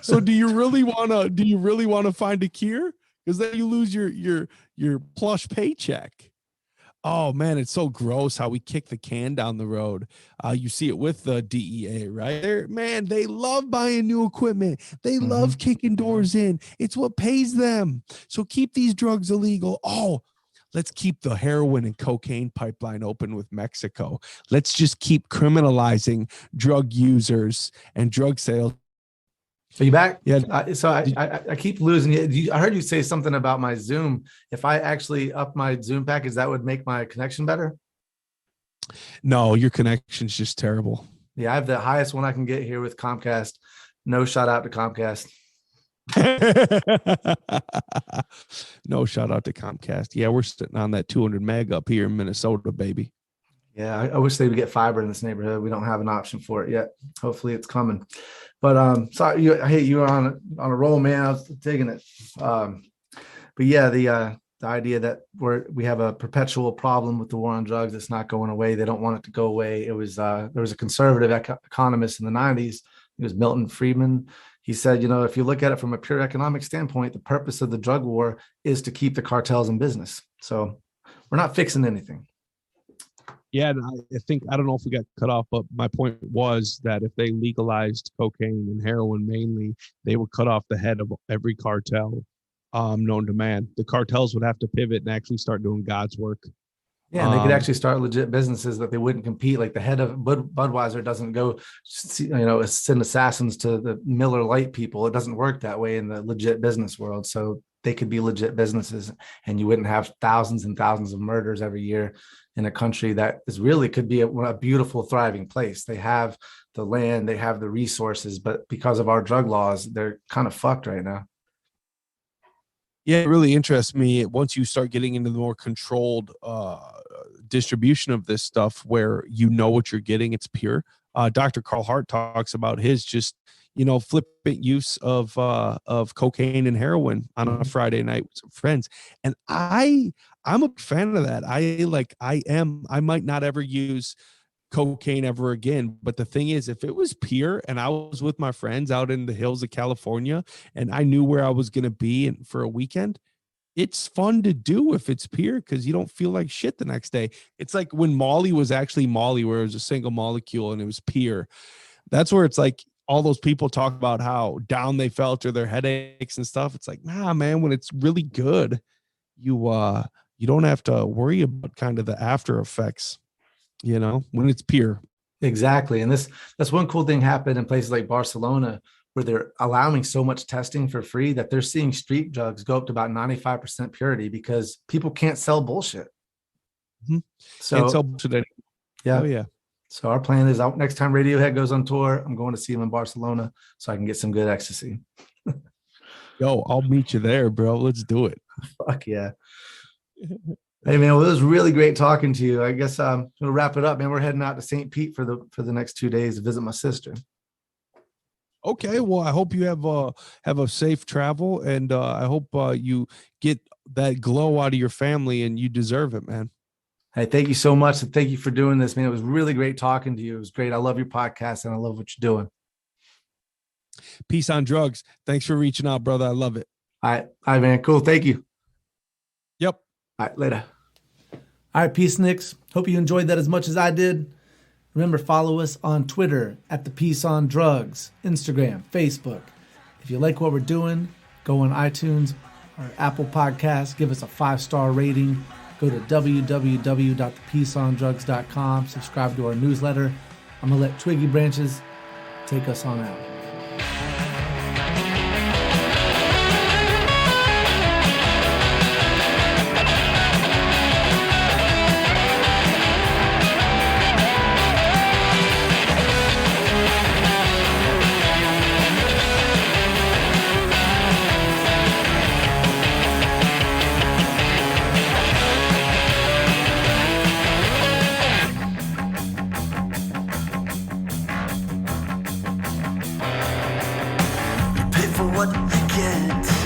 So do you really want to find a cure? Because then you lose your plush paycheck. Oh man, it's so gross how we kick the can down the road. You see it with the DEA, right? They love buying new equipment. They love kicking doors in. It's what pays them. So keep these drugs illegal. Oh, let's keep the heroin and cocaine pipeline open with Mexico. Let's just keep criminalizing drug users and drug sales. Are you back? Yeah. I keep losing you. I heard you say something about my Zoom. If I actually up my Zoom package, that would make my connection better. No, your connection's just terrible. Yeah, I have the highest one I can get here with Comcast. No shout out to Comcast. No shout out to Comcast. Yeah, we're sitting on that 200 meg up here in Minnesota, baby. Yeah, I wish they would get fiber in this neighborhood. We don't have an option for it yet. Hopefully it's coming. But sorry, you were on a roll, man. I was digging it. But yeah, the idea that we have a perpetual problem with the war on drugs that's not going away. They don't want it to go away. It was there was a conservative economist in the 90s. It was Milton Friedman. He said, if you look at it from a pure economic standpoint, the purpose of the drug war is to keep the cartels in business. So we're not fixing anything. Yeah, and I don't know if we got cut off, but my point was that if they legalized cocaine and heroin mainly, they would cut off the head of every cartel known to man. The cartels would have to pivot and actually start doing God's work. Yeah, and they could actually start legit businesses that they wouldn't compete. Like the head of Budweiser doesn't go, send assassins to the Miller Lite people. It doesn't work that way in the legit business world. So they could be legit businesses, and you wouldn't have thousands and thousands of murders every year in a country that could be a beautiful, thriving place. They have the land, they have the resources, but because of our drug laws, they're kind of fucked right now. Yeah, it really interests me once you start getting into the more controlled distribution of this stuff where you know what you're getting, it's pure. Dr. Carl Hart talks about his just, flippant use of cocaine and heroin on a Friday night with some friends. And I'm a fan of that. I might not ever use cocaine ever again. But the thing is, if it was pure and I was with my friends out in the hills of California and I knew where I was going to be for a weekend, it's fun to do if it's pure because you don't feel like shit the next day. It's like when Molly was actually Molly, where it was a single molecule and it was pure. That's where it's like all those people talk about how down they felt or their headaches and stuff. It's like, nah, man, when it's really good, you don't have to worry about kind of the after effects, when it's pure. Exactly. And that's one cool thing happened in places like Barcelona, where they're allowing so much testing for free that they're seeing street drugs go up to about 95% purity because people can't sell bullshit. Mm-hmm. So, can't sell bullshit anymore. Yeah. Oh, yeah. So our plan is next time Radiohead goes on tour, I'm going to see him in Barcelona so I can get some good ecstasy. Yo, I'll meet you there, bro. Let's do it. Fuck yeah. Hey man, well, it was really great talking to you. I guess we'll wrap it up, man. We're heading out to St. Pete for the next 2 days to visit my sister. Okay, well, I hope you have a safe travel, and I hope you get that glow out of your family, and you deserve it, man. Hey, thank you so much, and thank you for doing this, man. It was really great talking to you. It was great. I love your podcast, and I love what you're doing. Peace on drugs. Thanks for reaching out, brother. I love it. All right, man. Cool. Thank you. Yep. All right, later. All right, peace, Nicks. Hope you enjoyed that as much as I did. Remember, follow us on Twitter at The Peace on Drugs, Instagram, Facebook. If you like what we're doing, go on iTunes or Apple Podcasts, give us a 5-star rating. Go to www.thepeaceondrugs.com, subscribe to our newsletter. I'm going to let Twiggy Branches take us on out. yet.